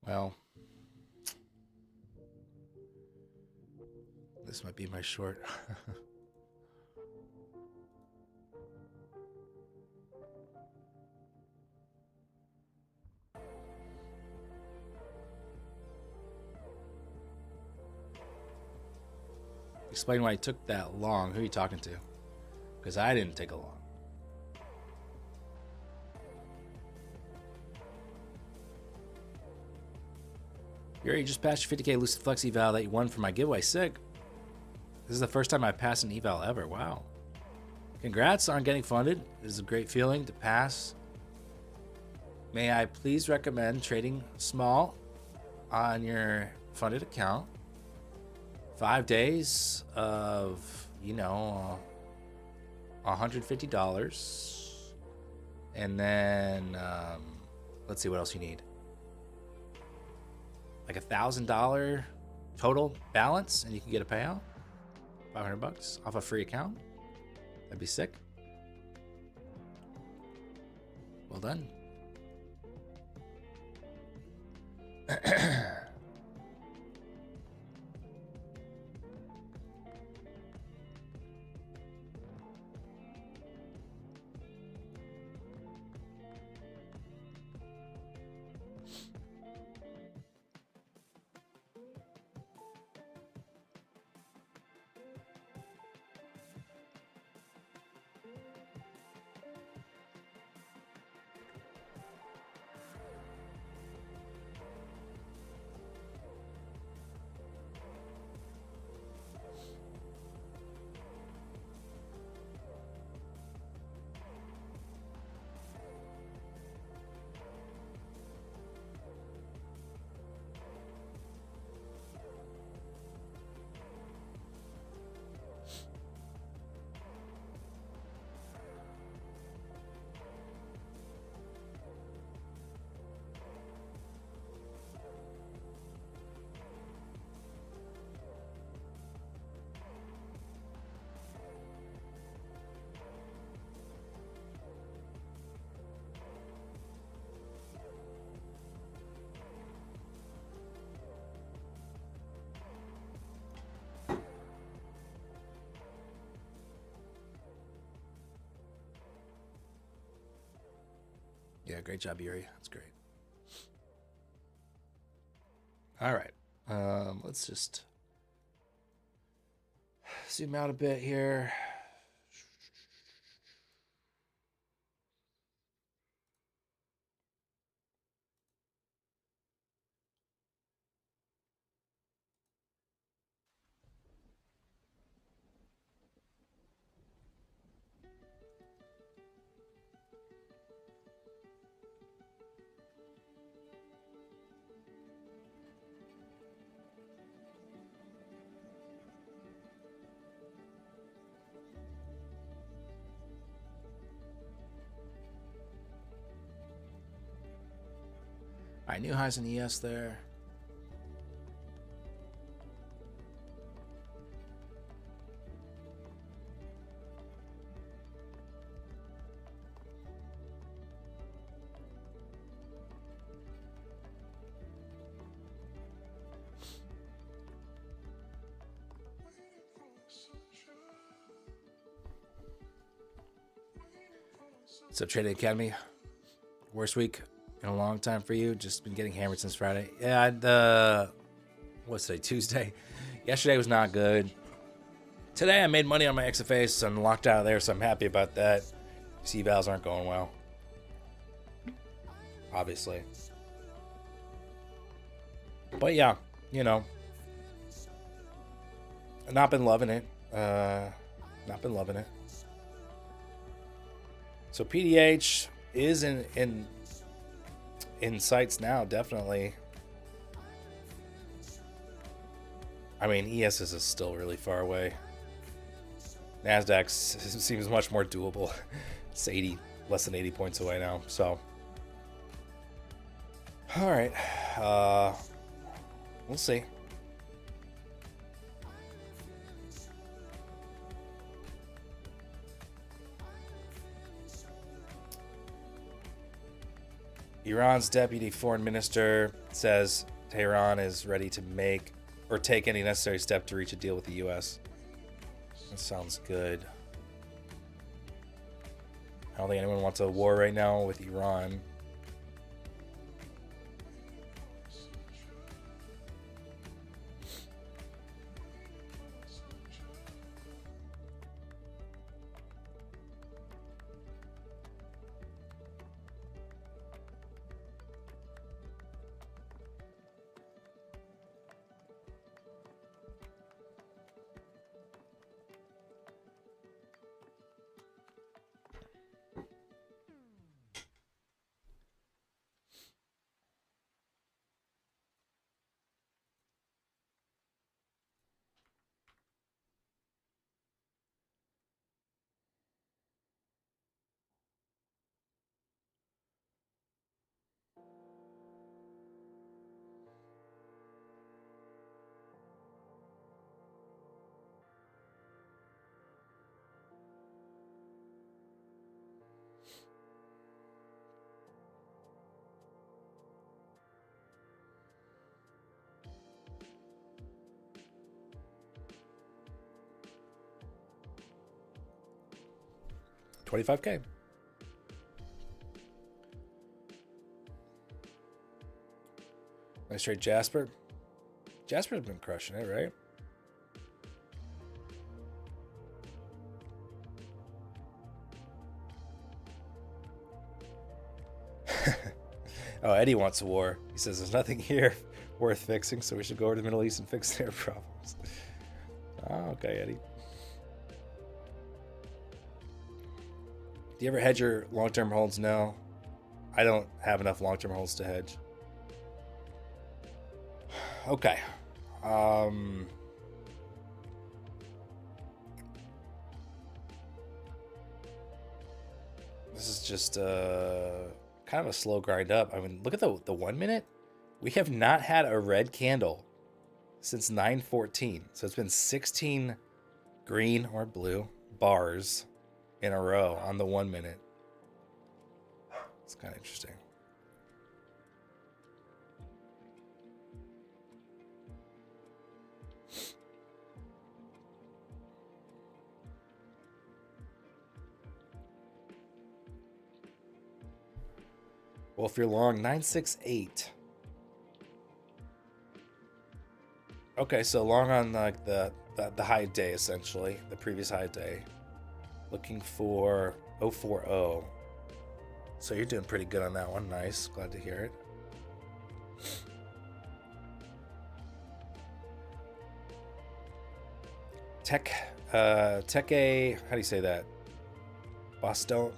Well, this might be my short. Explain why it took that long. Who are you talking to? Because I didn't take a long. You just passed your 50K Lucid Flex eval that you won from my giveaway. Sick. This is the first time I passed an eval ever. Wow. Congrats on getting funded. This is a great feeling to pass. May I please recommend trading small on your funded account? 5 days of, you know, $150. And then, let's see what else you need. Like $1,000 total balance, and you can get a payout. $500 off a free account. That'd be sick. Well done. Yeah, great job, Yuri. That's great. All right. Let's just zoom out a bit here. All right, new highs in ES there. What's up, Trading Academy? Worst week in a long time for you. Just been getting hammered since Friday. Yeah, what's today? Tuesday. Yesterday was not good. Today I made money on my XFAs, so I'm locked out of there, so I'm happy about that. These evals aren't going well. Obviously. But yeah, you know. I've not been loving it. Not been loving it. So PDH is in sights now, definitely. I mean, ES is still really far away. NASDAQ seems much more doable. It's less than 80 points away now. So, all right, we'll see. Iran's deputy foreign minister says Tehran is ready to make or take any necessary step to reach a deal with the U.S. That sounds good. I don't think anyone wants a war right now with Iran. $25K. Nice trade, Jasper. Jasper's been crushing it, right? Oh, Eddie wants a war. He says there's nothing here worth fixing, so we should go over to the Middle East and fix their problems. Oh, okay, Eddie. Do you ever hedge your long-term holds? No. I don't have enough long-term holds to hedge. Okay. This is just kind of a slow grind up. I mean, look at the 1 minute. We have not had a red candle since 9:14. So it's been 16 green or blue bars in a row on the 1 minute. It's kind of interesting. Well, if you're long, 968. Okay, so long on like the high day, essentially, the previous high day. Looking for 040. So you're doing pretty good on that one. Nice. Glad to hear it. Tech A, how do you say that? Boston.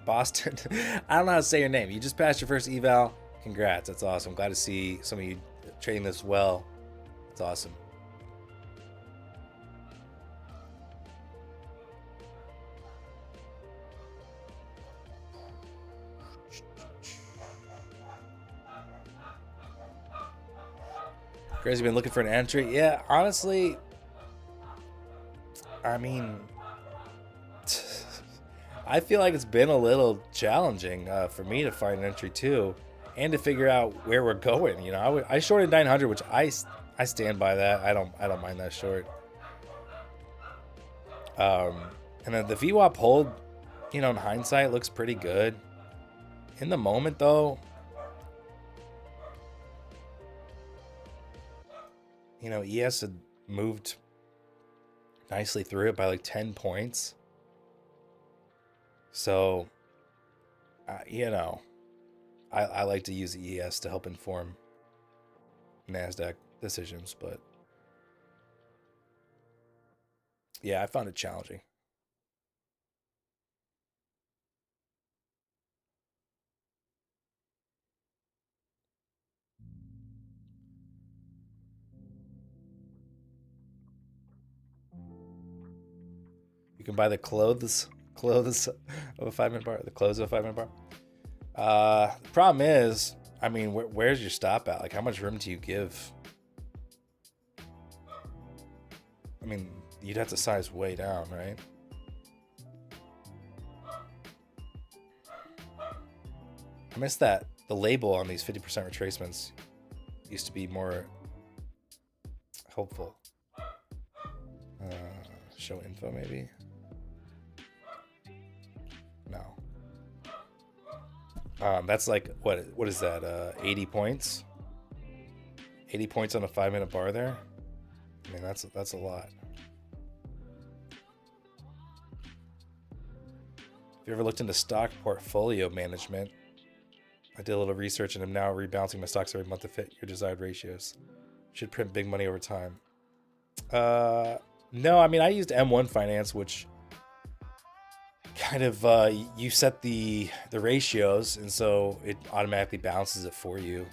I don't know how to say your name. You just passed your first eval. Congrats. That's awesome. Glad to see some of you trading this well. That's awesome. Crazy been looking for an entry. Yeah, honestly, I mean, I feel like it's been a little challenging for me to find an entry too, and to figure out where we're going. You know, I shorted 900, which I stand by that. I don't mind that short. And then the VWAP hold, you know, in hindsight looks pretty good. In the moment though, you know, ES had moved nicely through it by like 10 points. So, you know, I like to use ES to help inform NASDAQ decisions, but yeah, I found it challenging. You can buy the clothes of a 5-minute bar, the clothes of a 5-minute bar. The problem is, I mean, where's your stop at? Like, how much room do you give? I mean, you'd have to size way down, right? I miss that the label on these 50% retracements used to be more helpful. Show info, maybe. No. That's like what is that? 80 points. 80 points on a 5-minute bar there. I mean, that's a lot. If you ever looked into stock portfolio management, I did a little research and I'm now rebalancing my stocks every month to fit your desired ratios. Should print big money over time. No, I mean, I used M1 Finance, which kind of you set the ratios, and so it automatically balances it for you.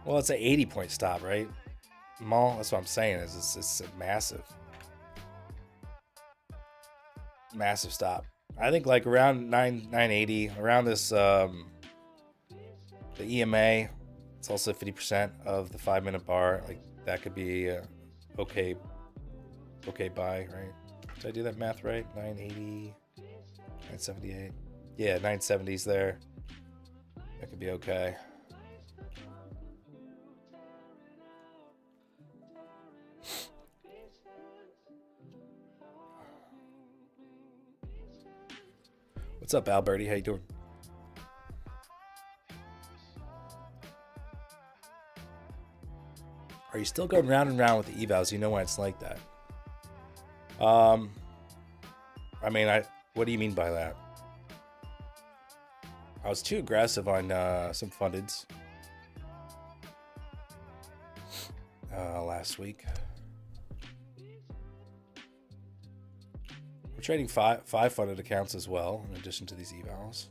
Well, it's an 80-point stop, right? Mall, that's what I'm saying. Is it's a massive stop. I think like around 980, around this the EMA. It's also 50% of the 5-minute bar. Like that could be okay buy, right? Did I do that math right? 980, 978. Yeah, 970s there. That could be okay. What's up, Alberti? How you doing? Are you still going round and round with the evals? You know why it's like that. I mean, what do you mean by that? I was too aggressive on some fundeds last week. We're trading five funded accounts as well, in addition to these evals.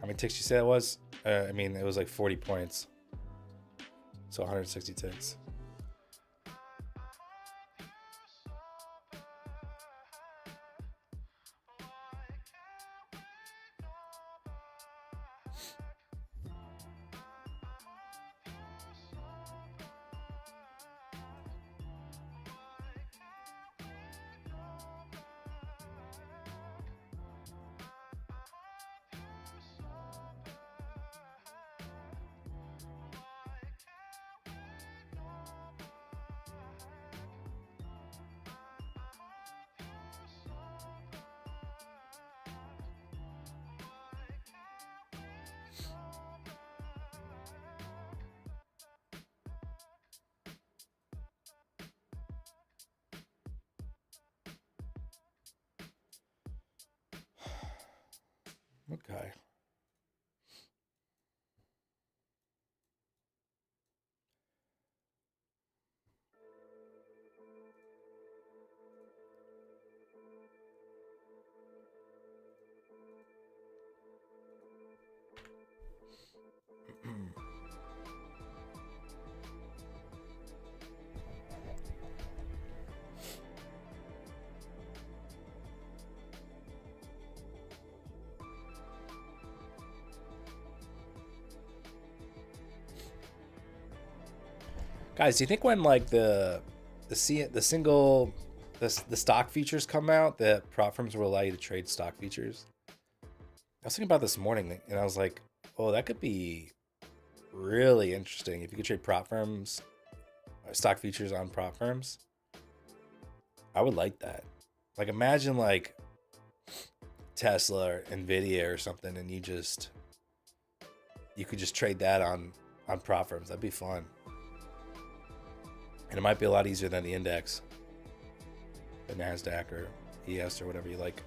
How many ticks you say it was? I mean, it was like 40 points. So 160 ticks. high. Guys, do you think when like the stock features come out, that prop firms will allow you to trade stock features? I was thinking about this morning, and I was like, oh, that could be really interesting if you could trade prop firms, stock features on prop firms. I would like that. Like, imagine like Tesla or Nvidia or something, and you could just trade that on prop firms. That'd be fun. And it might be a lot easier than the index, the NASDAQ or ES or whatever you like.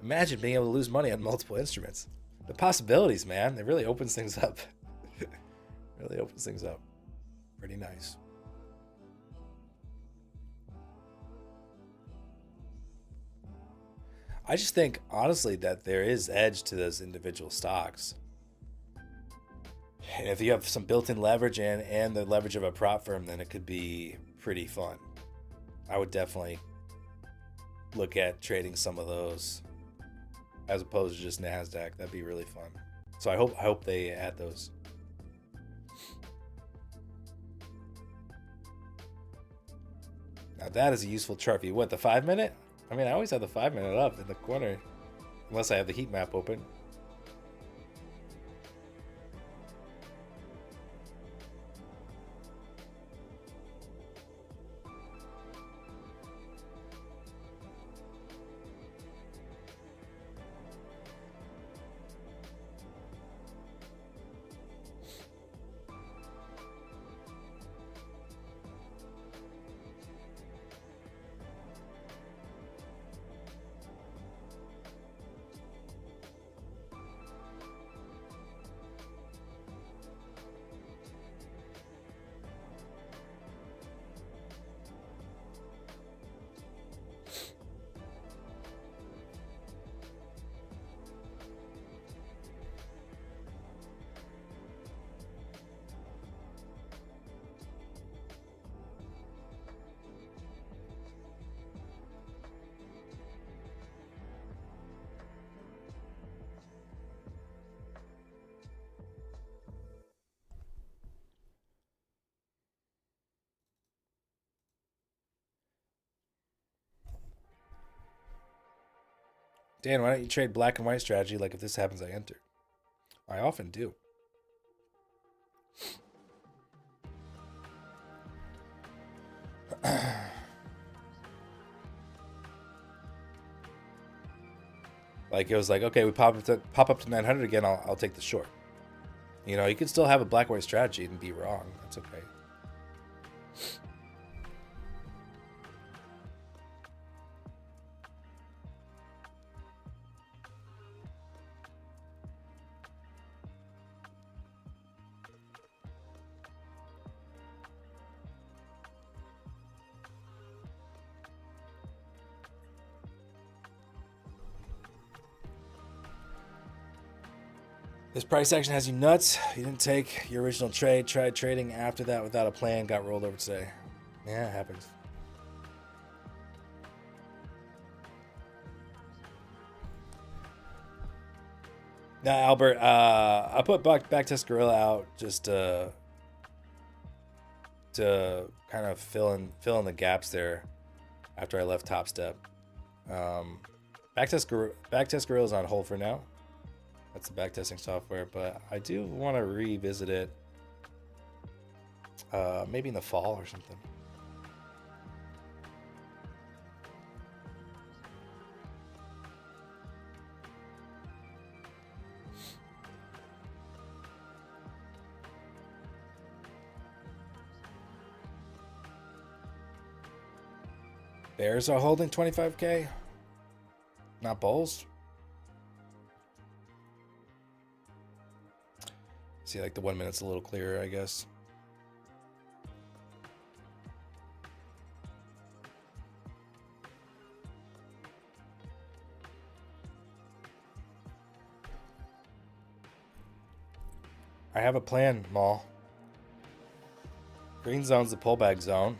Imagine being able to lose money on multiple instruments. The possibilities, man, it really opens things up. Really opens things up. Pretty nice. I just think, honestly, that there is edge to those individual stocks. And if you have some built-in leverage and the leverage of a prop firm, then it could be pretty fun. I would definitely look at trading some of those as opposed to just NASDAQ. That'd be really fun. So I hope they add those. Now that is a useful chart view. What, the 5-minute? I mean, I always have the 5-minute up in the corner, unless I have the heat map open. Dan, why don't you trade black and white strategy like if this happens, I enter? I often do. Like it was like, okay, we pop up to 900 again, I'll take the short. You know, you can still have a black-white strategy and be wrong. That's okay. This price action has you nuts. You didn't take your original trade, tried trading after that without a plan, got rolled over today. Yeah, it happens. Now, Albert, I put Backtest Gorilla out just to kind of fill in the gaps there after I left Topstep. Backtest Gorilla is on hold for now. That's the backtesting software, but I do want to revisit it maybe in the fall or something. Bears are holding 25K. Not bulls. See, like the 1 minute's a little clearer, I guess. I have a plan, Maul. Green zone's the pullback zone.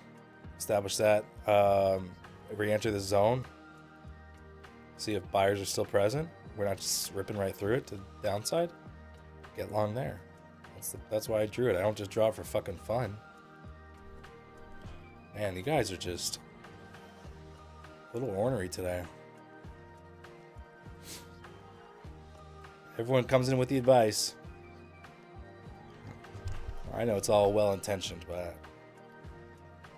Establish that. Re-enter the zone. See if buyers are still present. We're not just ripping right through it to the downside. Get long there. That's why I drew it. I don't just draw it for fucking fun. Man, you guys are just a little ornery today. Everyone comes in with the advice. I know it's all well-intentioned, but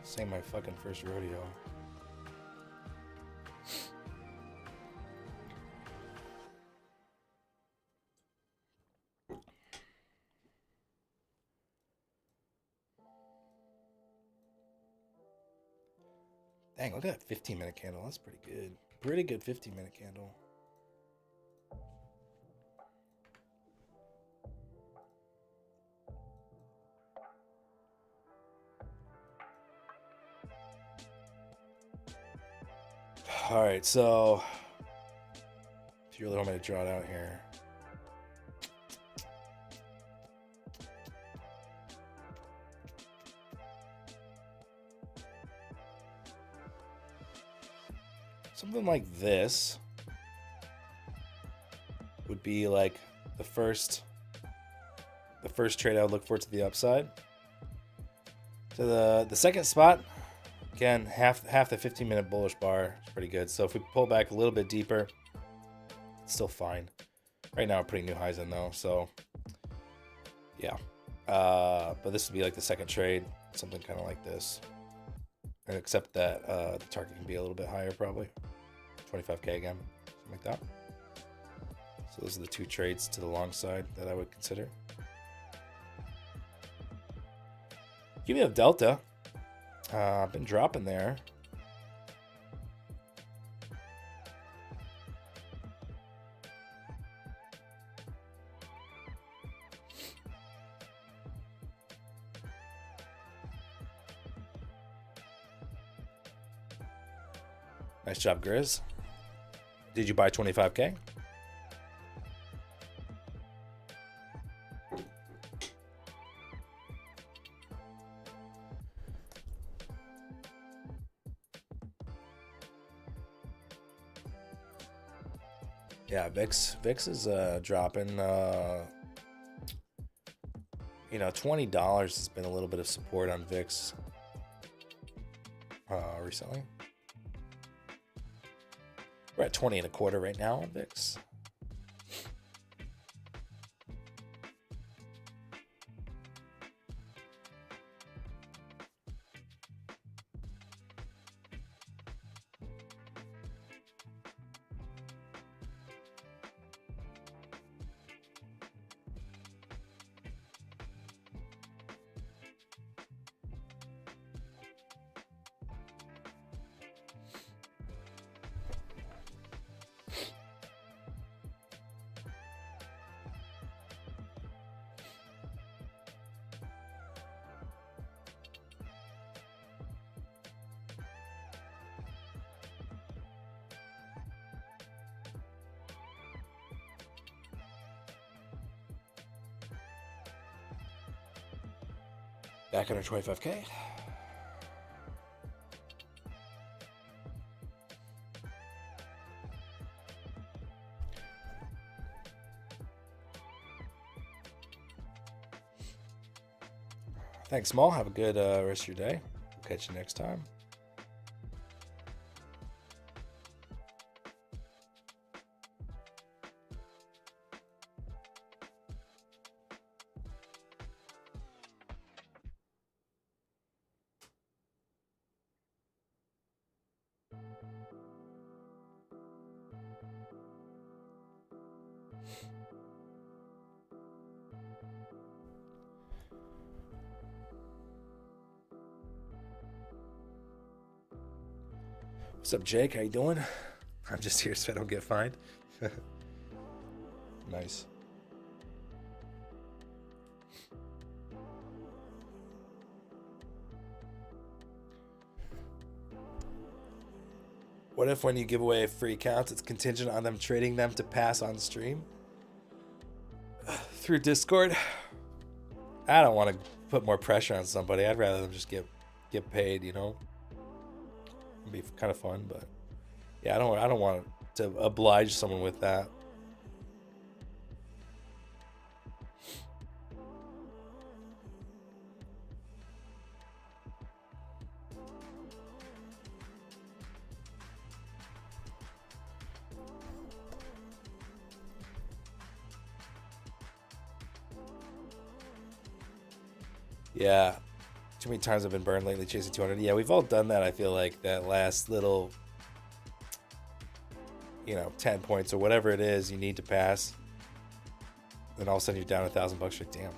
this ain't my fucking first rodeo. Dang, look at that 15-minute candle. That's pretty good. Pretty good 15-minute candle. All right, so if you really want me to draw it out here. Something like this would be like the first trade I would look for to the upside. So the second spot, again, half the 15-minute bullish bar is pretty good. So if we pull back a little bit deeper, it's still fine. Right now, I'm putting new highs in though, so yeah. But this would be like the second trade, something kind of like this. And except that the target can be a little bit higher, probably 25K again, something like that. So those are the two trades to the long side that I would consider. Give me a delta. I've been dropping there. Nice job, Grizz. Did you buy 25K? Yeah, VIX is dropping. You know, $20 has been a little bit of support on VIX recently. We're at 20 and a quarter right now on VIX. Back under 25K. Thanks, Small. Have a good rest of your day. We'll catch you next time. What's up, Jake? How you doing? I'm just here so I don't get fined. Nice. What if when you give away free accounts, it's contingent on them trading them to pass on stream? Through Discord? I don't want to put more pressure on somebody. I'd rather them just get paid, you know? It'd be kind of fun, but yeah, I don't want to oblige someone with that. Yeah. Too many times I've been burned lately chasing 200. Yeah, we've all done that. I feel like that last little, 10 points or whatever it is you need to pass. Then all of a sudden you're down $1,000 bucks. Like, damn.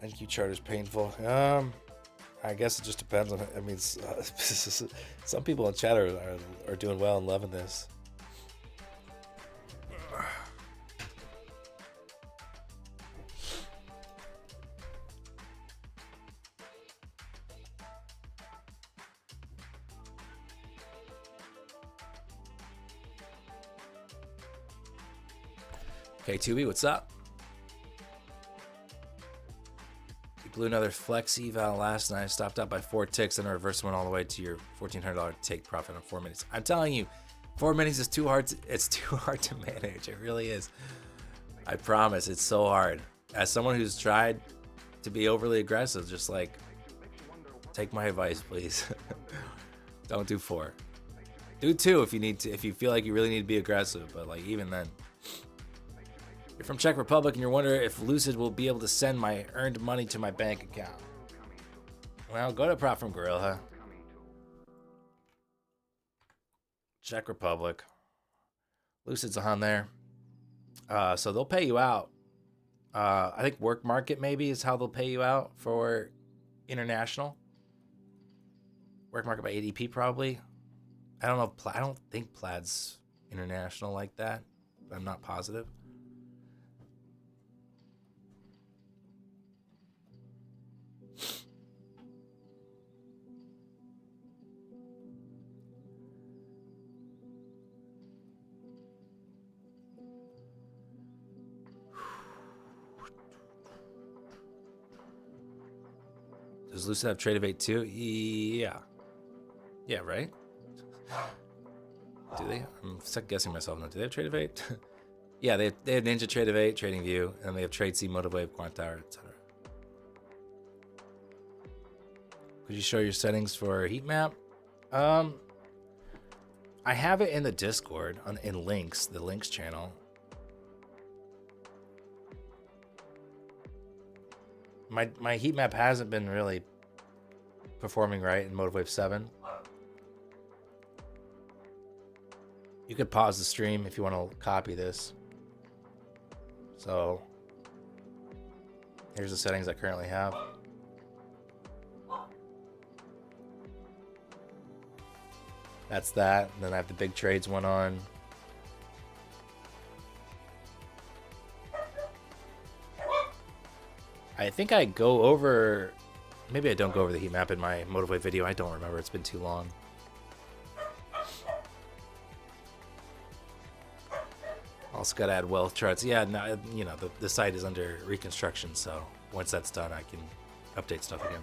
NQ charter's painful. I guess it just depends on. I mean, some people in chat are doing well and loving this. Okay, 2B, what's up? Blew another flex eval last night. Stopped out by 4 ticks and reversed one all the way to your $1,400 take profit in 4 minutes. I'm telling you, 4 minutes is too hard. It's too hard to manage. It really is. I promise, it's so hard. As someone who's tried to be overly aggressive, just like, take my advice, please. Don't do 4. Do 2 if you need to. If you feel like you really need to be aggressive, but like even then. You're from Czech Republic and you're wondering if Lucid will be able to send my earned money to my bank account. Well, go to Prop from Gorilla. Czech Republic. Lucid's on there. So they'll pay you out. I think Work Market maybe is how they'll pay you out for international. Work Market by ADP probably. I don't know. I don't think Plaid's international like that. But I'm not positive. Does Lucid have trade evade too? Yeah. Yeah, right? Do they? I'm second guessing myself now. Do they have trade evade? Yeah, they have Ninja Trade Evade, Trading View, and they have Trade C, Motive Wave, Quant Tower, etc. Could you show your settings for heat map? I have it in the Discord in links, the links channel. My heat map hasn't been really performing right in Motive Wave 7. You could pause the stream if you want to copy this. So here's the settings I currently have. That's that. And then I have the big trades one on. I think I go over, maybe I don't go over the heat map in my Motive Wave video. I don't remember. It's been too long. Also got to add wealth charts. Yeah, no, the site is under reconstruction. So once that's done, I can update stuff again.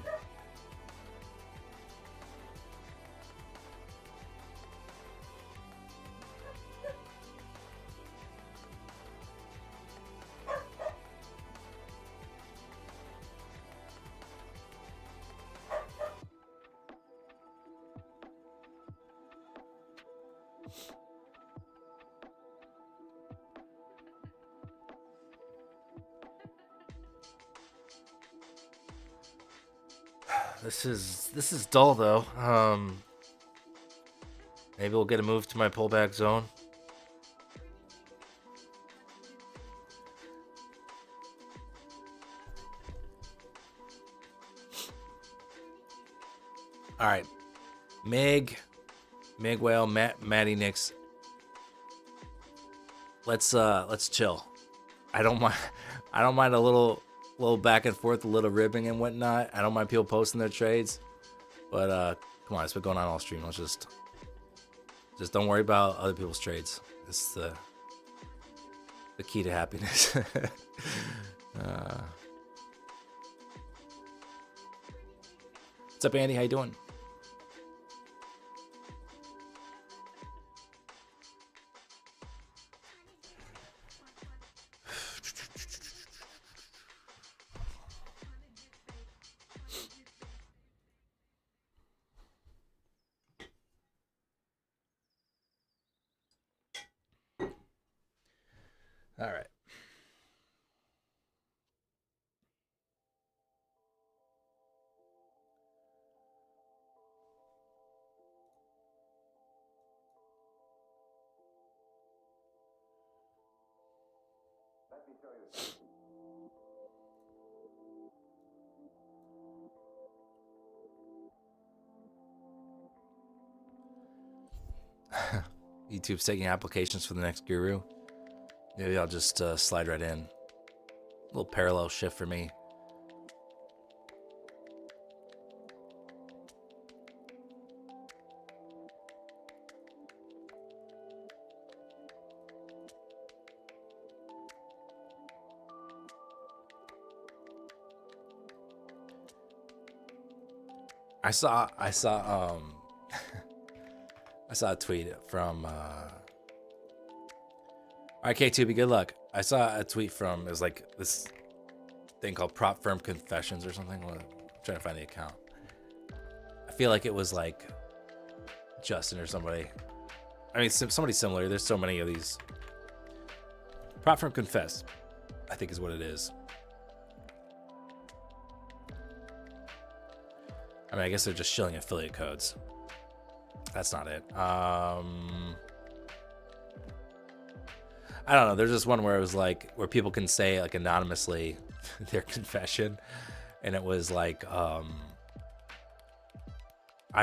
This is dull though. Maybe we'll get a move to my pullback zone. All right, Mig Whale, Matty Nix. Let's chill. I don't mind a little back and forth, a little ribbing and whatnot. I don't mind people posting their trades, but come on, it's been going on all stream. Let's just don't worry about other people's trades. It's the key to happiness. What's up, Andy? How you doing? All right. YouTube's taking applications for the next guru. Maybe I'll just slide right in. A little parallel shift for me. I saw I saw a tweet from RK2B, good luck. I saw a tweet from, it was like this thing called Prop Firm Confessions or something. I'm trying to find the account. I feel like it was like Justin or somebody. I mean, somebody similar. There's so many of these. Prop Firm Confess, I think is what it is. I mean, I guess they're just shilling affiliate codes. That's not it. I don't know. There's this one where it was like, where people can say like anonymously their confession. And it was like, I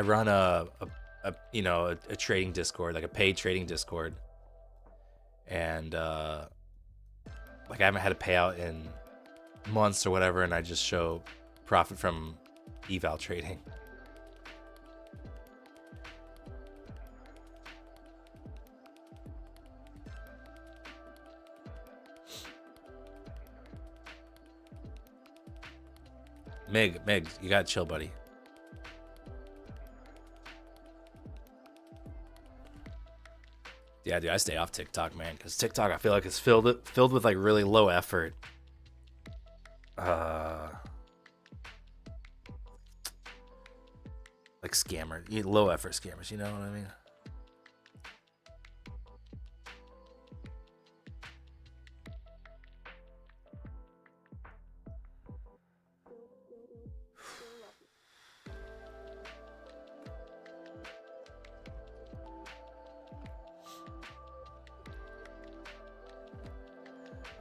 run a trading Discord, like a paid trading Discord. And like I haven't had a payout in months or whatever. And I just show profit from Eval trading. Meg, you gotta chill, buddy. Yeah, dude, I stay off TikTok, man, because TikTok I feel like it's filled with like really low effort. Like low effort scammers, you know what I mean?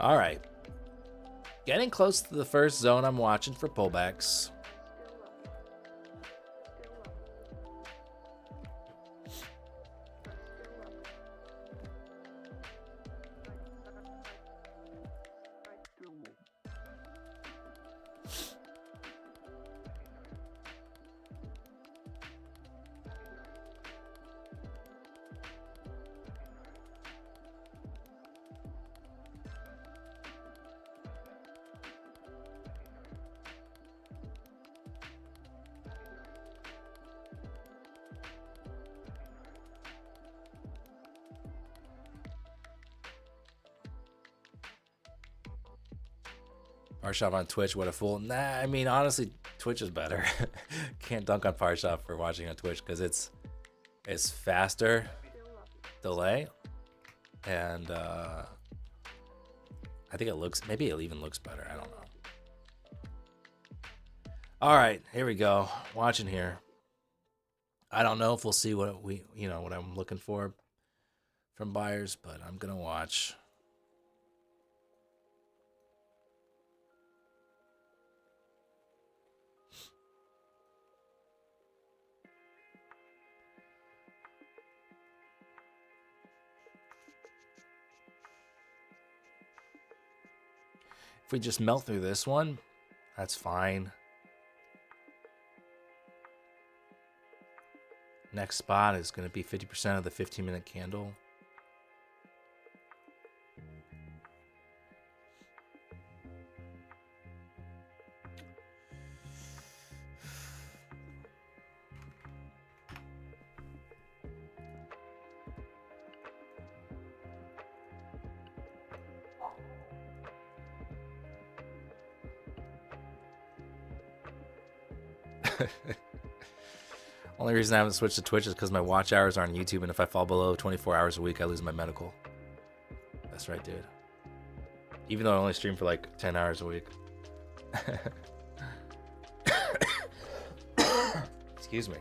All right. Getting close to the first zone I'm watching for pullbacks. Parshov on Twitch, what a fool. Nah, I mean, honestly, Twitch is better. Can't dunk on Parshov for watching on Twitch because it's faster. delay, and I think it looks, maybe it even looks better. I don't know. All right, here we go. Watching here. I don't know if we'll see what what I'm looking for from buyers, but I'm gonna watch. If we just melt through this one, that's fine. Next spot is going to be 50% of the 15-minute candle. Only reason I haven't switched to Twitch is because my watch hours are on YouTube, and if I fall below 24 hours a week, I lose my medical. That's right, dude. Even though I only stream for like 10 hours a week. Excuse me.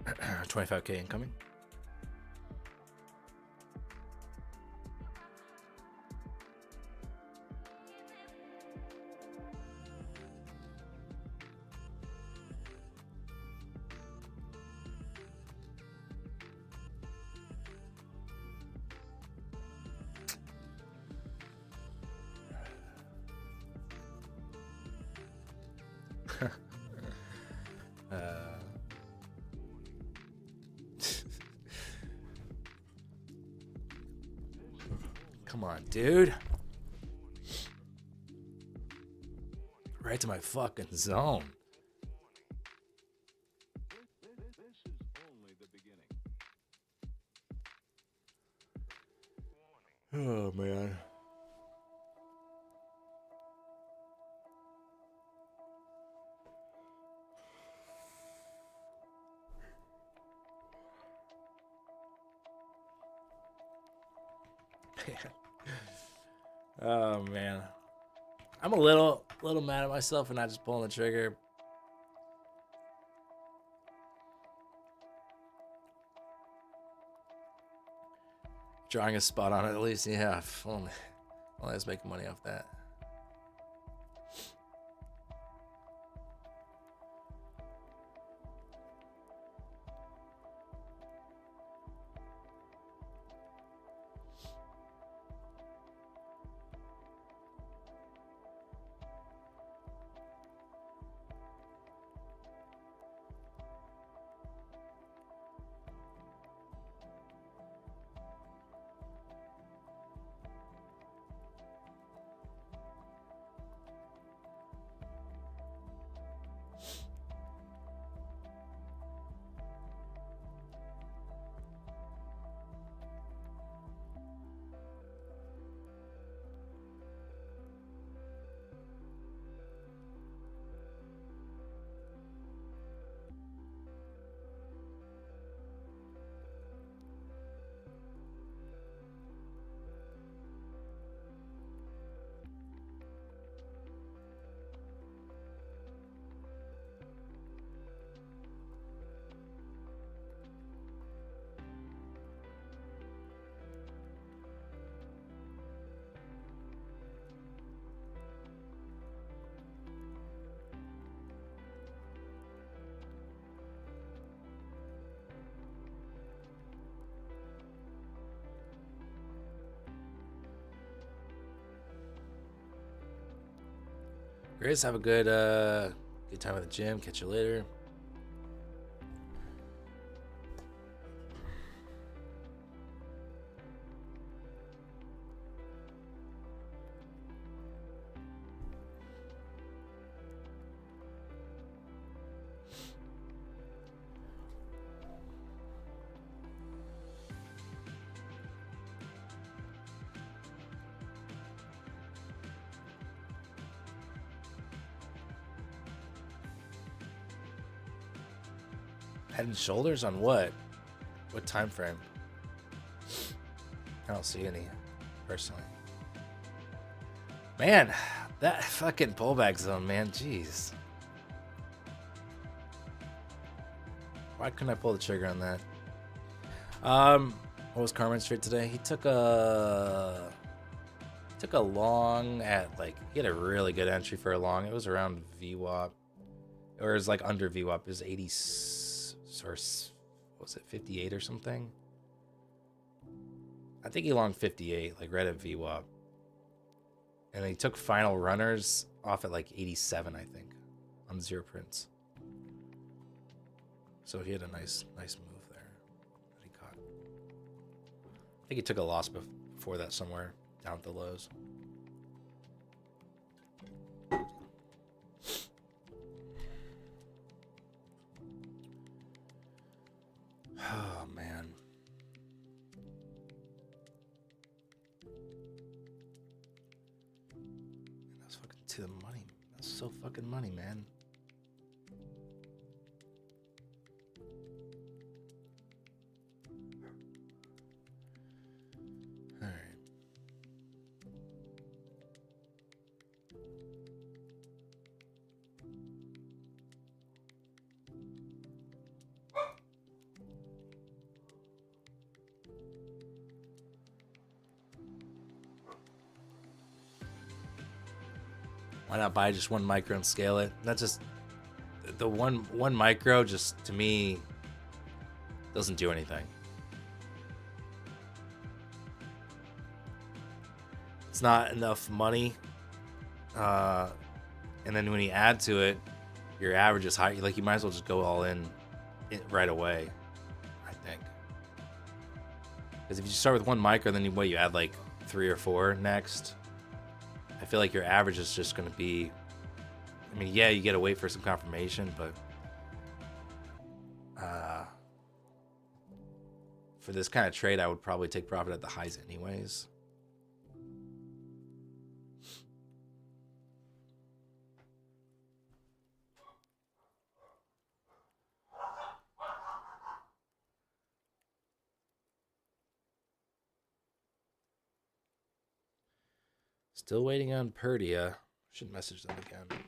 25K incoming. Come on, dude. Right to my fucking zone. Oh, man. Oh, man. I'm a little mad at myself for not just pulling the trigger. Drawing a spot on it at least. Yeah, if only I was making money off that. Grace, have a good time at the gym. Catch you later. Head and shoulders on what? What time frame? I don't see any, personally. Man, that fucking pullback zone, man. Jeez. Why couldn't I pull the trigger on that? What was Carmen's trade today? He took a long at, like, he had a really good entry for a long. It was around VWAP. Or it was like under VWAP. It was 80, or was it 58 or something? I think he longed 58, like right at VWAP. And he took final runners off at like 87, I think, on 0 prints. So he had a nice move there that he caught. I think he took a loss before that somewhere down at the lows. Oh, man. That's fucking to the money. That's so fucking money, man. All right. Why not buy just one micro and scale it? That's just the one micro. Just to me, doesn't do anything. It's not enough money, and then when you add to it, your average is high. Like, you might as well just go all in right away, I think. Because if you start with one micro, then you add like 3 or 4 next. I feel like your average is just going to be. I mean, yeah, you get to wait for some confirmation, but for this kind of trade, I would probably take profit at the highs anyways. Still waiting on Perdia. Should message them again.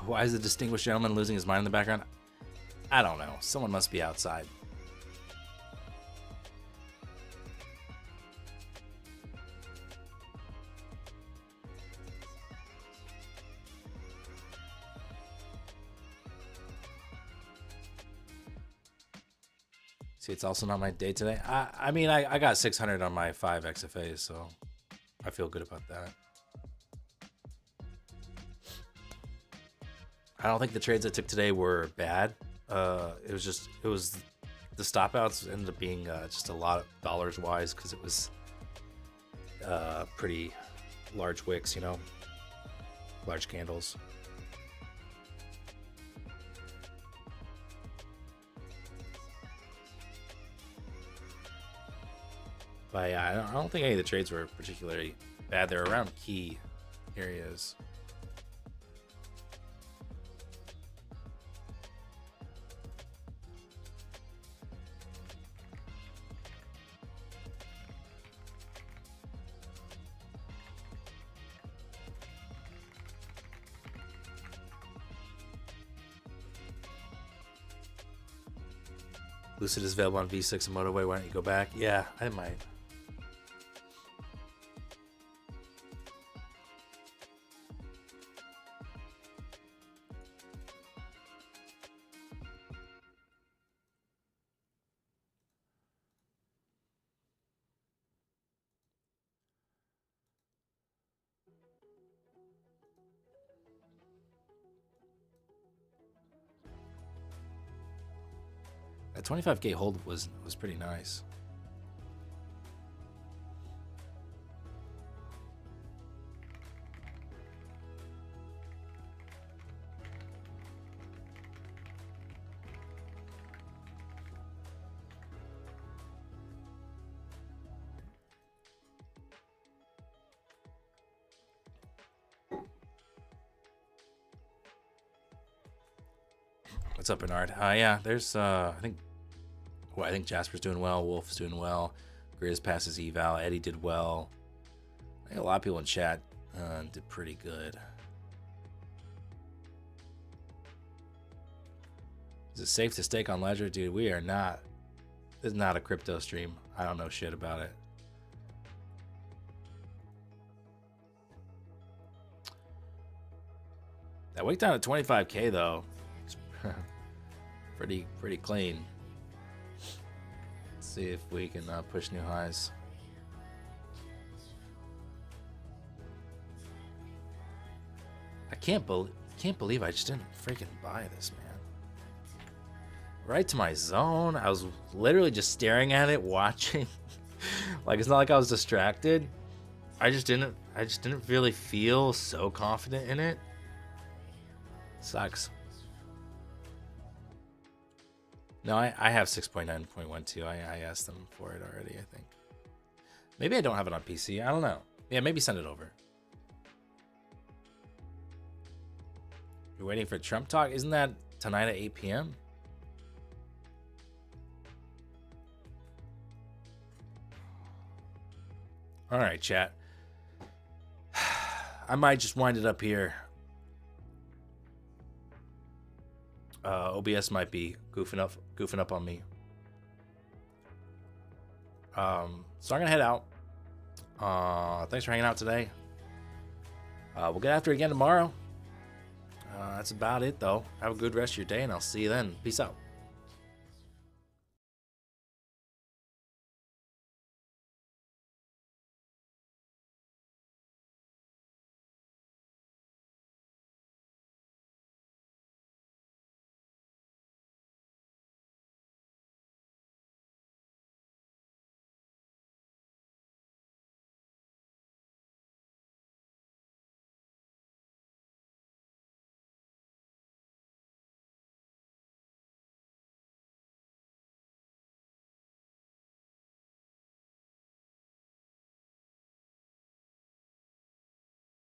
Why is the distinguished gentleman losing his mind in the background? I don't know. Someone must be outside. See, it's also not my day today. I mean, I got 600 on my 5 XFAs, so I feel good about that. I don't think the trades I took today were bad. It was the stop outs ended up being just a lot of dollars wise, because it was pretty large wicks, you know, large candles. But yeah, I don't think any of the trades were particularly bad. They're around key areas. Lucid is available on V6 and Motorway. Why don't you go back? Yeah, I might. That 25K hold was pretty nice. What's up, Bernard? Yeah, there's I think Jasper's doing well, Wolf's doing well, Grizz passes Eval, Eddie did well. I think a lot of people in chat did pretty good. Is it safe to stake on Ledger? Dude, we are not. This is not a crypto stream. I don't know shit about it. That wick down at 25K though. pretty clean. Let's see if we can push new highs. I can't believe I just didn't freaking buy this, man. right to my zone. I was literally just staring at it, watching. Like, it's not like I was distracted. I just didn't really feel so confident in it. Sucks. No, I have 6.9.12. I asked them for it already, I think. Maybe I don't have it on PC. I don't know. Yeah, maybe send it over. You're waiting for Trump talk? Isn't that tonight at 8 p.m.? All right, chat. I might just wind it up here. OBS might be goofing up on me. So I'm gonna head out. Thanks for hanging out today. We'll get after it again tomorrow. That's about it, though. Have a good rest of your day, and I'll see you then. Peace out.